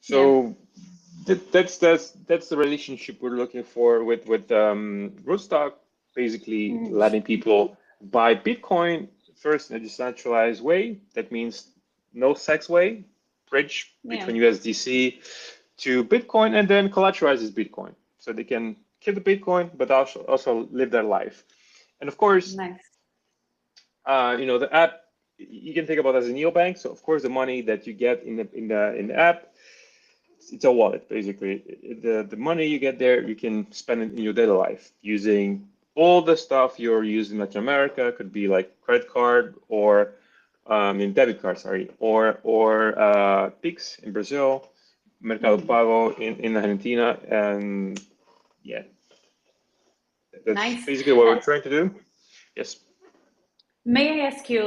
So that's the relationship we're looking for with Rootstock, basically letting people buy Bitcoin first in a decentralized way. That means no sex way, bridge between USDC to Bitcoin, and then collateralizes Bitcoin. So they can keep the Bitcoin, but also live their life. And of course, the app, you can think about it as a neobank. So of course, the money that you get in the app, it's a wallet basically. The money you get there, you can spend it in your daily life using all the stuff you're using in Latin America. Could be like credit card or debit card, sorry, or Pix in Brazil, Mercado Pago in Argentina, and yeah, that's basically what we're trying to do. Yes. May I ask you,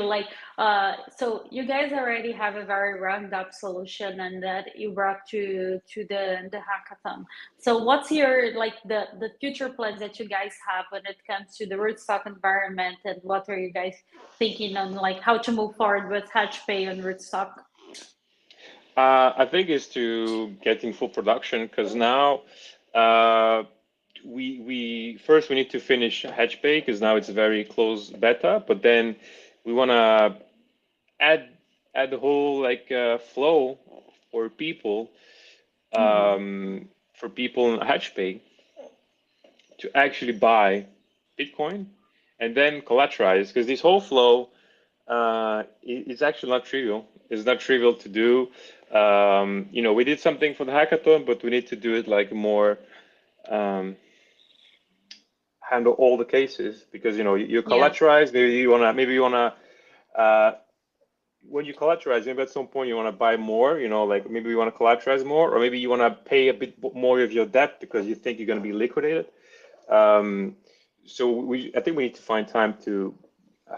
so you guys already have a very round up solution and that you brought to the hackathon. So what's your the future plans that you guys have when it comes to the Rootstock environment, and what are you guys thinking on how to move forward with HedgePay and Rootstock? I think is to get in full production, because now we first we need to finish HedgePay because now it's a very close beta, but then we want to add the whole flow for people in HedgePay to actually buy Bitcoin and then collateralize, because this whole flow it's actually not trivial. It's not trivial to do. We did something for the hackathon, but we need to do it more handle all the cases, because you collateralize. Maybe you wanna when you collateralize, maybe at some point you want to buy more. Maybe you want to collateralize more, or maybe you want to pay a bit more of your debt because you think you're going to be liquidated. So I think we need to find time to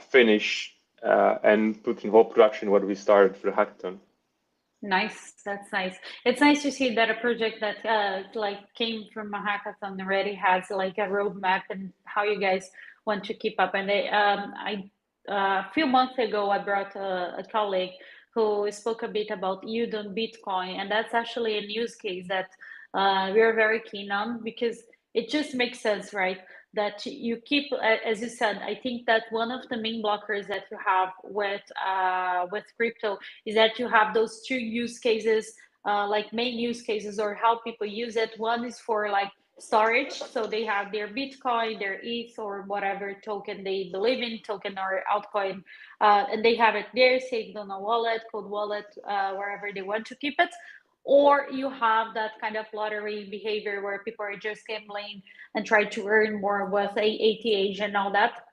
finish and put in whole production what we started for the hackathon. Nice, that's nice. It's nice to see that a project that came from a hackathon already has a roadmap and how you guys want to keep up. And a few months ago, I brought a colleague who spoke a bit about yield on Bitcoin, and that's actually a use case that we are very keen on, because it just makes sense, right? That you keep, as you said, I think that one of the main blockers that you have with crypto is that you have those two use cases, main use cases, or how people use it. One is for storage, so they have their Bitcoin, their ETH, or whatever token they believe in, token or altcoin, and they have it there saved on a wallet, cold wallet, wherever they want to keep it. Or you have that kind of lottery behavior where people are just gambling and try to earn more with ATH and all that.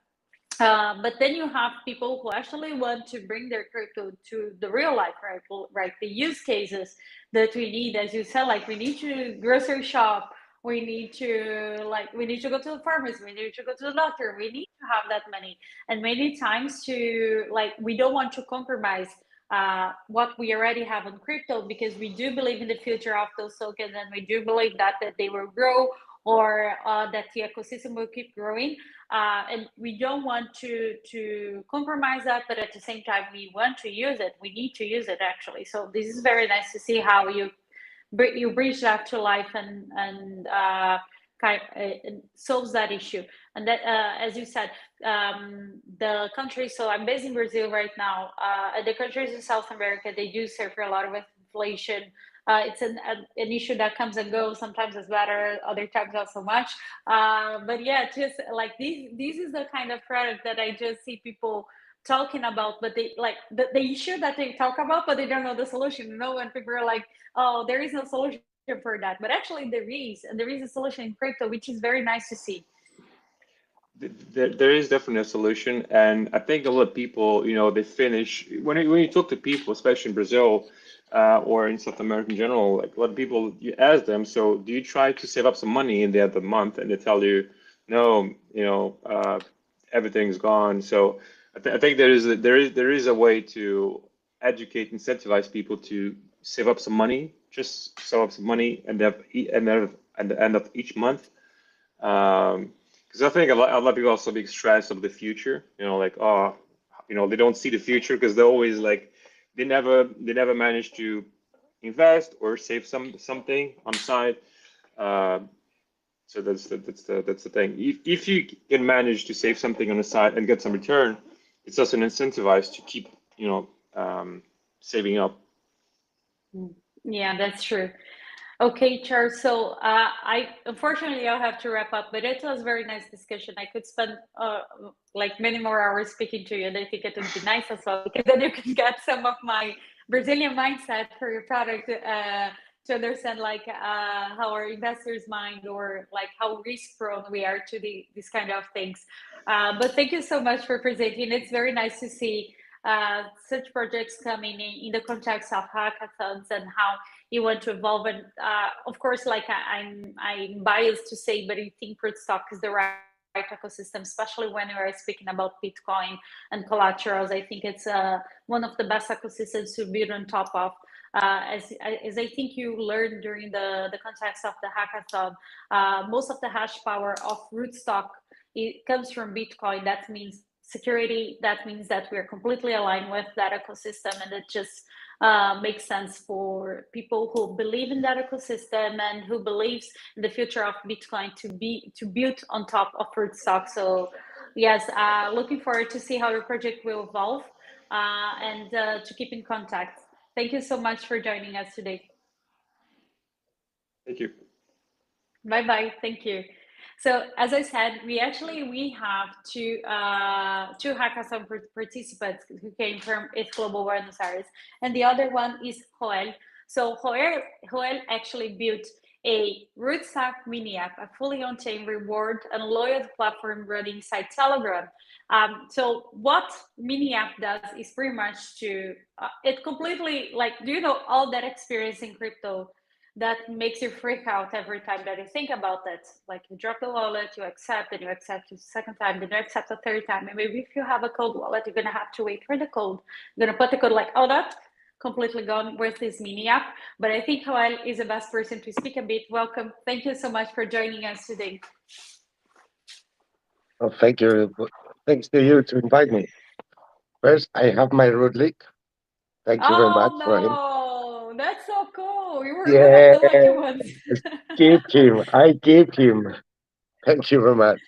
But then you have people who actually want to bring their crypto to the real life, right? The use cases that we need, as you said, we need to grocery shop, we need to go to the pharmacy, we need to go to the doctor, we need to have that money. And many times we don't want to compromise what we already have on crypto, because we do believe in the future of those tokens, and we do believe that they will grow or that the ecosystem will keep growing. And we don't want to compromise that, but at the same time, we want to use it. We need to use it actually. So this is very nice to see how you bring that to life and solves that issue. And that, as you said, the countries. So I'm based in Brazil right now. The countries in South America, they do suffer a lot of inflation. It's an issue that comes and goes. Sometimes it's better, other times not so much. But yeah, just like this is the kind of product that I just see people talking about, but they like the issue that they talk about, but they don't know the solution. You know, when people are like, "Oh, there is no solution for that," but actually there is, and there is a solution in crypto, which is very nice to see. There is definitely a solution, and I think a lot of people, they finish when you talk to people, especially in Brazil or in South America in general. Like a lot of people, you ask them, so do you try to save up some money in the end of the month? And they tell you, no, everything's gone. So I think there is a way to educate, incentivize people to save up some money, just save up some money, and at the end of each month. Because I think a lot of people also be stressed of the future, like, oh, they don't see the future because they're always like, they never manage to invest or save something on the side. So that's the thing. If you can manage to save something on the side and get some return, it's also an incentivized to keep, saving up. Yeah, that's true. Okay, Charles. So unfortunately I'll have to wrap up, but it was a very nice discussion. I could spend like many more hours speaking to you, and I think it would be nice as well because then you can get some of my Brazilian mindset for your product to understand like how our investors mind or like how risk prone we are to these kind of things. But thank you so much for presenting. It's very nice to see such projects coming in the context of hackathons and how you want to evolve. And of course, like I'm biased to say, but I think Rootstock is the right ecosystem, especially when we are speaking about Bitcoin and collaterals. I think it's one of the best ecosystems to build on top of. As I think you learned during the context of the hackathon, most of the hash power of Rootstock, it comes from Bitcoin. That means security. That means that we're completely aligned with that ecosystem, and it just makes sense for people who believe in that ecosystem and who believes in the future of Bitcoin to build on top of Rootstock. So yes, looking forward to see how your project will evolve and to keep in contact. Thank you so much for joining us today. Thank you. Bye-bye. Thank you. So as I said, we have two hackathon participants who came from ETH Global Buenos Aires, and the other one is Joel. So Joel actually built a Rootstock mini app, a fully on-chain reward and loyalty platform running inside Telegram. So what mini app does is pretty much it completely like, do you know all that experience in crypto that makes you freak out every time that you think about it? Like you drop the wallet, you accept, and you accept the second time, then you accept the third time. And maybe if you have a cold wallet, you're gonna have to wait for the code. You're gonna put the code like, oh, that's completely gone with this mini app. But I think Joel is the best person to speak a bit. Welcome. Thank you so much for joining us today. Oh, thank you. Thanks to you to invite me. First, I have my root leak. Thank you very much for him. Oh, that's so cool. You were Yeah, one of the lucky ones. keep him. I keep him. Thank you very much.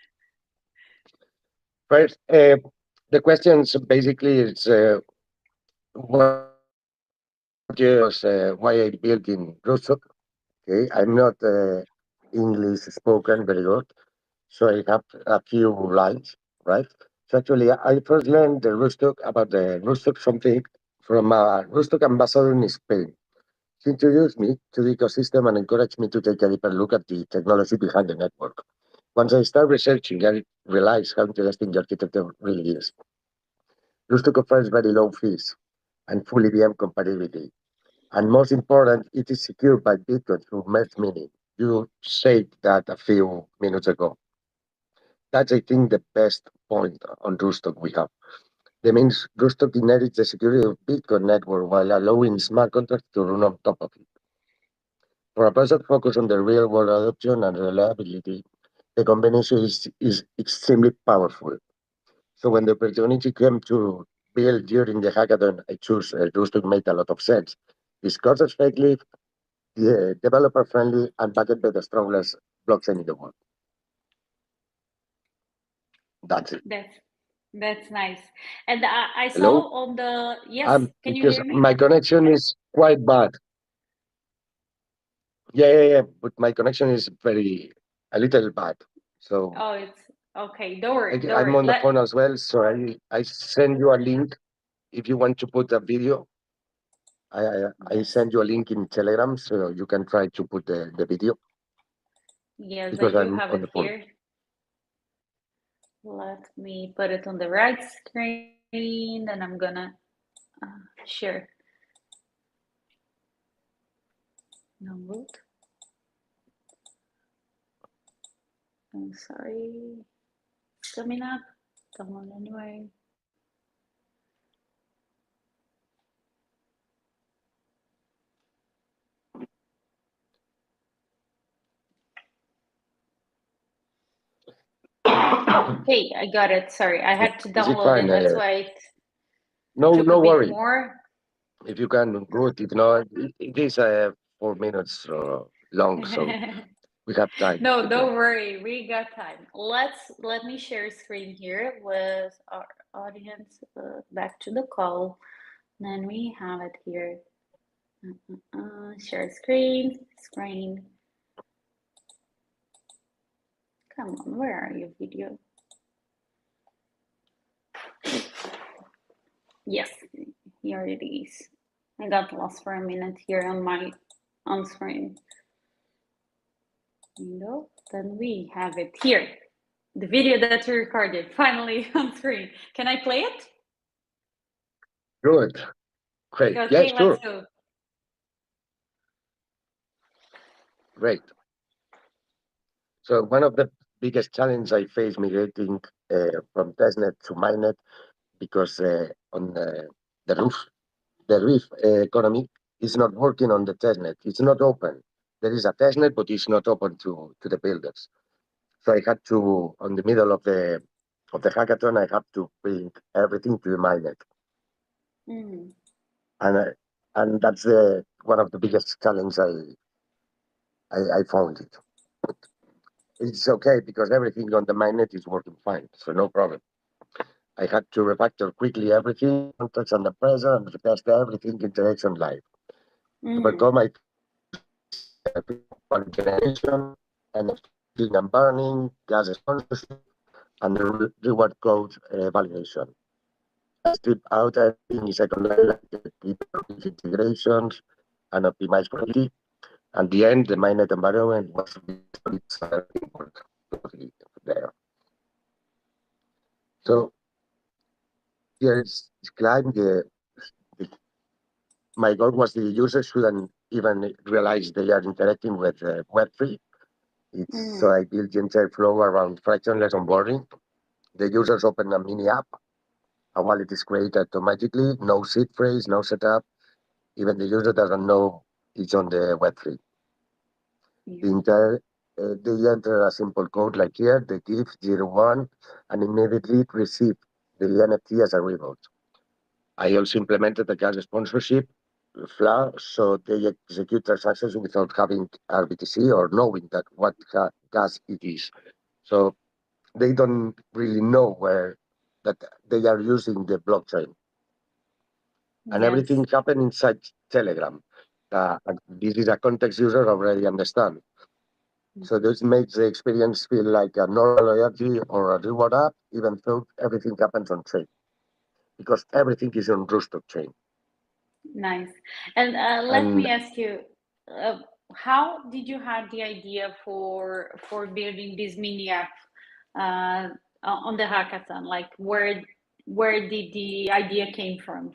First, the questions basically is what why I built in Rootstock. Okay, I'm not English spoken very good, so I have a few lines, right? So actually, I first learned the Rootstock about the Rootstock something from a Rootstock ambassador in Spain. He introduced me to the ecosystem and encouraged me to take a deeper look at the technology behind the network. Once I started researching, I realized how interesting the architecture really is. Rootstock offers very low fees and full EVM compatibility. And most important, it is secured by Bitcoin through merge mining. You said that a few minutes ago. That's, I think, the best point on Rootstock we have. That means Rootstock inherits the security of Bitcoin network while allowing smart contracts to run on top of it. For a person focused on the real world adoption and reliability, the combination is extremely powerful. So when the opportunity came to build during the hackathon, I chose Roostuk made a lot of sense. It's cost effective, developer friendly, and backed by the strongest blockchain in the world. That's it. That's nice. And I saw Hello? on the yes, can you Because hear me? my connection is quite bad. Yeah. But my connection is a little bad. So Oh, it's okay. Don't worry, don't I'm worry. on the phone as well. So I send you a link if you want to put a video. I send you a link in Telegram so you can try to put the video Yes, I because do I'm have on it the phone. here. Let me put it on the right screen, and I'm gonna share. Download. I'm sorry. It's coming up. Come on, anyway. Okay, I got it. Sorry, I had to Is it download fine? it. That's why it No took a bit worry. more. If you can, good. If not, it is 4 minutes long, so we have time. No, don't worry. We got time. Let me share screen here with our audience. Back to the call. Then we have it here. Share screen. Come on, where are you, video? Yes, here it is. I got lost for a minute here on my on screen. Window. Then we have it here. The video that we recorded finally on screen. Can I play it? Good. Great. Okay, Yeah, sure. let's go. Great. So one of the biggest challenges I face migrating from testnet to mainnet because on the roof, the Reef economy is not working on the testnet. It's not open. There is a testnet, but it's not open to the builders. So I had to, on the middle of the hackathon, I had to bring everything to the mainnet, Mm. and that's one of the biggest challenges I found it. It's okay because everything on the mainnet is working fine, so no problem. I had to refactor quickly everything, context on the present, and retest everything interaction live. Overcome my power generation, NFT and burning, gas sponsorship, and the reward code validation. I strip out everything in second line, like integrations and optimize quality. At the end, the mainnet environment was there. So here is described my goal was the users shouldn't even realize they are interacting with Web3. So I built the entire flow around frictionless onboarding. The users open a mini app, a wallet is created automatically, no seed phrase, no setup. Even the user doesn't know it's on the Web3. They enter a simple code like here, the GIF01, and immediately receive the NFT as a reward. I also implemented the gas sponsorship flow, so they execute transactions without having RBTC or knowing that what gas it is. So they don't really know where that they are using the blockchain. And everything happened inside Telegram. This is a context user already understand. So this makes the experience feel like a normal loyalty or a reward app, even though everything happens on chain, because everything is on Roostok chain. Nice. And let me ask you, how did you have the idea for building this mini app on the hackathon? Like, where did the idea came from?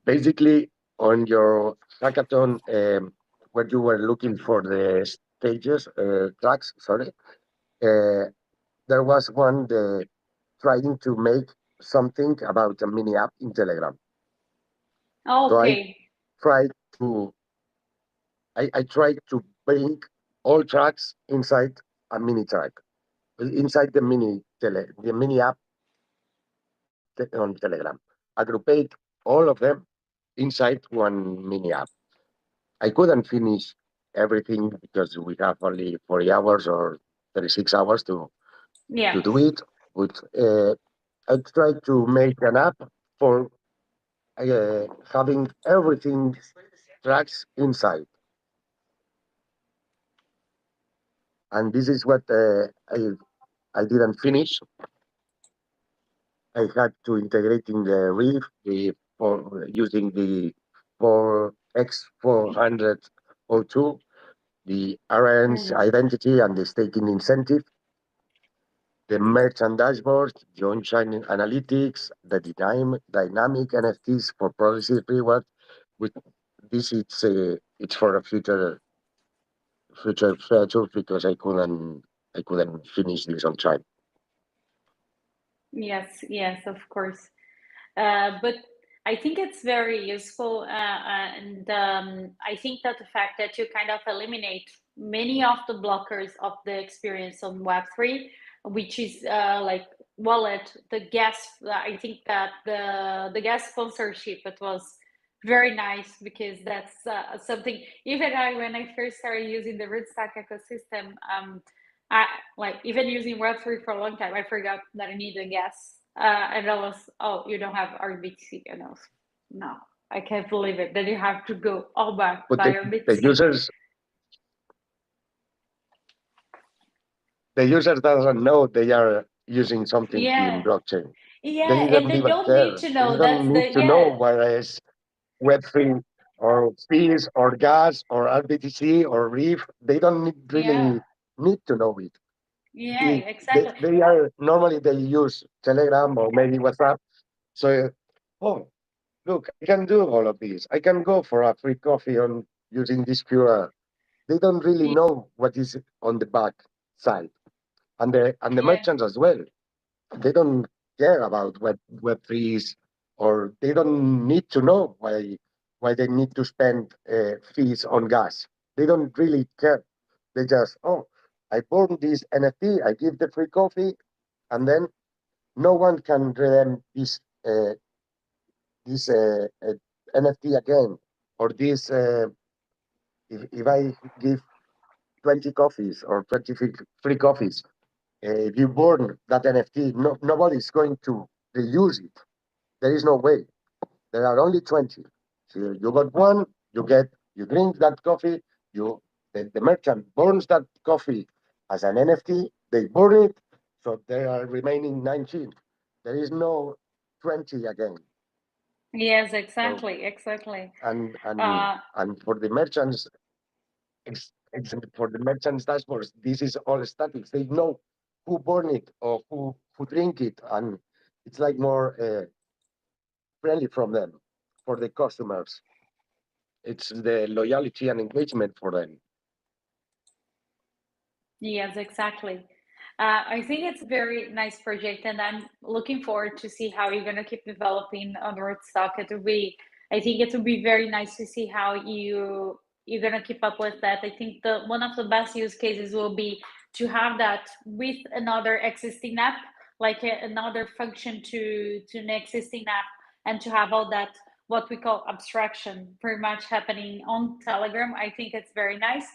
Basically, on your hackathon, where you were looking for the tracks, sorry, there was one trying to make something about a mini app in Telegram. Oh, So I okay. tried to I tried to bring all tracks inside a mini track, inside the mini app on Telegram. Aggregate all of them inside one mini app. I couldn't finish everything because we have only 40 hours or 36 hours to Yeah. do it. But I tried to make an app for having everything tracks inside. And this is what I didn't finish. I had to integrate in the Reef for using the 4X402, the RN's identity and the staking incentive, the merchant dashboard, the on-chain analytics, the dynamic NFTs for progressive reward. With this, it's for a future feature because I couldn't finish this on time. Yes, of course. But I think it's very useful, and I think that the fact that you kind of eliminate many of the blockers of the experience on Web3, which is like wallet, the gas. I think that the gas sponsorship, it was very nice because that's something. Even when I first started using the Rootstock ecosystem, I like even using Web3 for a long time. I forgot that I need a gas. And I was, oh, you don't have RBTC. And I was, no, I can't believe it. Then you have to go all back But by the users doesn't know they are using something in blockchain. Yeah, They and they even don't care. need to They know. don't need to know whereas Web3 or fees or gas or RBTC or Reef, they don't really need to know it. Yeah, exactly. They are normally they use Telegram or maybe WhatsApp. So, oh, look, I can do all of this. I can go for a free coffee on using this QR. They don't really know what is on the back side, and the merchants as well. They don't care about what Web3 is, or they don't need to know why they need to spend fees on gas. They don't really care. They just, oh, I bought this NFT, I give the free coffee, and then no one can redeem this NFT again, or this if I give 20 coffees or 20 free coffees, if you burn that NFT, nobody's going to reuse it. There is no way. There are only 20. So you got one, you drink that coffee, the merchant burns that coffee as an NFT, they burn it, so there are remaining 19. There is no 20 again. Yes, exactly. And for the merchants, for the merchants dashboards, this is all statics. They know who burned it or who drink it, and it's like more friendly from them for the customers. It's the loyalty and engagement for them. Yes, exactly. I think it's a very nice project, and I'm looking forward to see how you're gonna keep developing on Rootstock. I think it will be very nice to see how you're gonna keep up with that. I think the one of the best use cases will be to have that with another existing app, like another function to an existing app, and to have all that what we call abstraction pretty much happening on Telegram. I think it's very nice.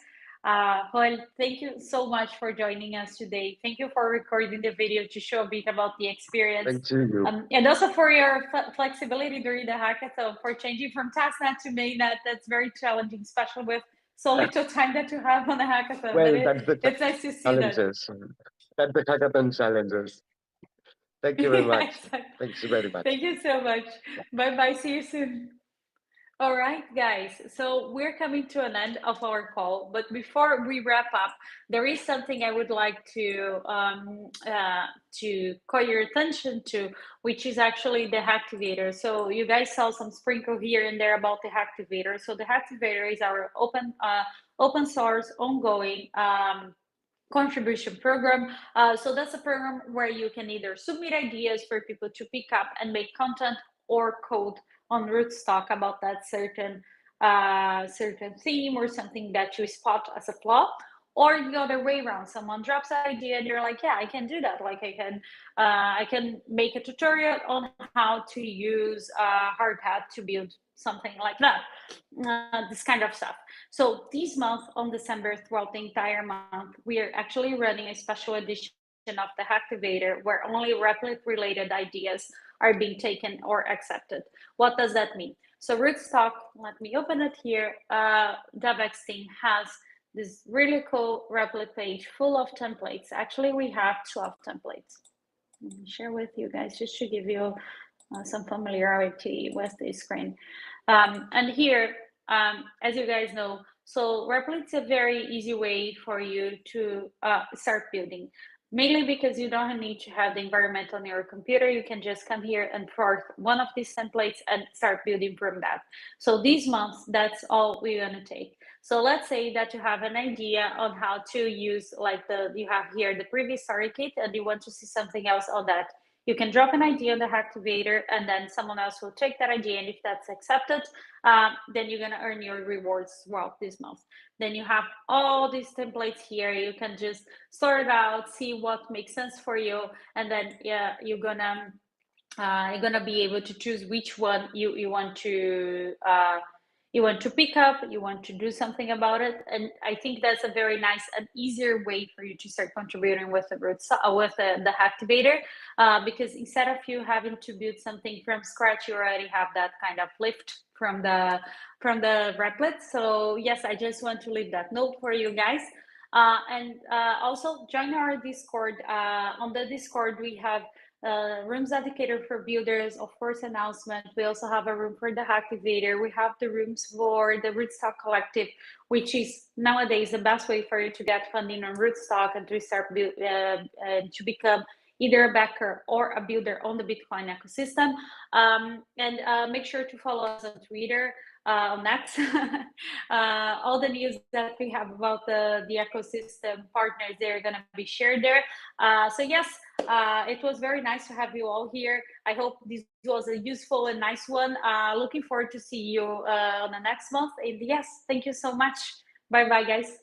Joel, thank you so much for joining us today. Thank you for recording the video to show a bit about the experience. Thank you. And also for your flexibility during the hackathon, for changing from testnet to mainnet. That's very challenging, especially with so little time that you have on a hackathon. Well, it's nice to see challenges. That's the hackathon challenges. Thank you very much. Thanks very much. Thank you so much. Bye-bye. See you soon. All right, guys. So we're coming to an end of our call, but before we wrap up, there is something I would like to call your attention to, which is actually the Hacktivator. So you guys saw some sprinkle here and there about the Hacktivator. So the Hacktivator is our open source, ongoing contribution program. So that's a program where you can either submit ideas for people to pick up and make content or code on Rootstock about that certain a certain theme or something that you spot as a flaw, or the other way around. Someone drops an idea and you're like, yeah, I can do that. Like I can make a tutorial on how to use Hardhat to build something like that. This kind of stuff. So this month on December, throughout the entire month, we are actually running a special edition of the Hacktivator where only Replit related ideas are being taken or accepted. What does that mean? So Rootstock, let me open it here. DevX team has this really cool Replit page full of templates. Actually, we have 12 templates. Let me share with you guys just to give you some familiarity with the screen. And here, as you guys know, so Replit's a very easy way for you to start building. Mainly because you don't need to have the environment on your computer. You can just come here and forth one of these templates and start building from that. So this month, that's all we're gonna take. So let's say that you have an idea on how to use, like you have here the previous story kit and you want to see something else on that. You can drop an idea on the Hacktivator and then someone else will take that idea. And if that's accepted, then you're gonna earn your rewards throughout this month. Then you have all these templates here. You can just sort it out, see what makes sense for you. And then you're gonna be able to choose which one you want to pick up, you want to do something about it. And I think that's a very nice and easier way for you to start contributing with the Hacktivator, because instead of you having to build something from scratch, you already have that kind of lift from the Replit. So yes, I just want to leave that note for you guys. And also join our Discord. On the Discord, we have rooms dedicated for builders, of course, announcement. We also have a room for the Hacktivator. We have the rooms for the Rootstock Collective, which is nowadays the best way for you to get funding on Rootstock and to start to become either a backer or a builder on the Bitcoin ecosystem. And make sure to follow us on Twitter, on X. All the news that we have about the ecosystem partners, they're going to be shared there. So yes, it was very nice to have you all here. I hope this was a useful and nice one. Looking forward to see you on the next month. And yes, thank you so much. Bye bye, guys.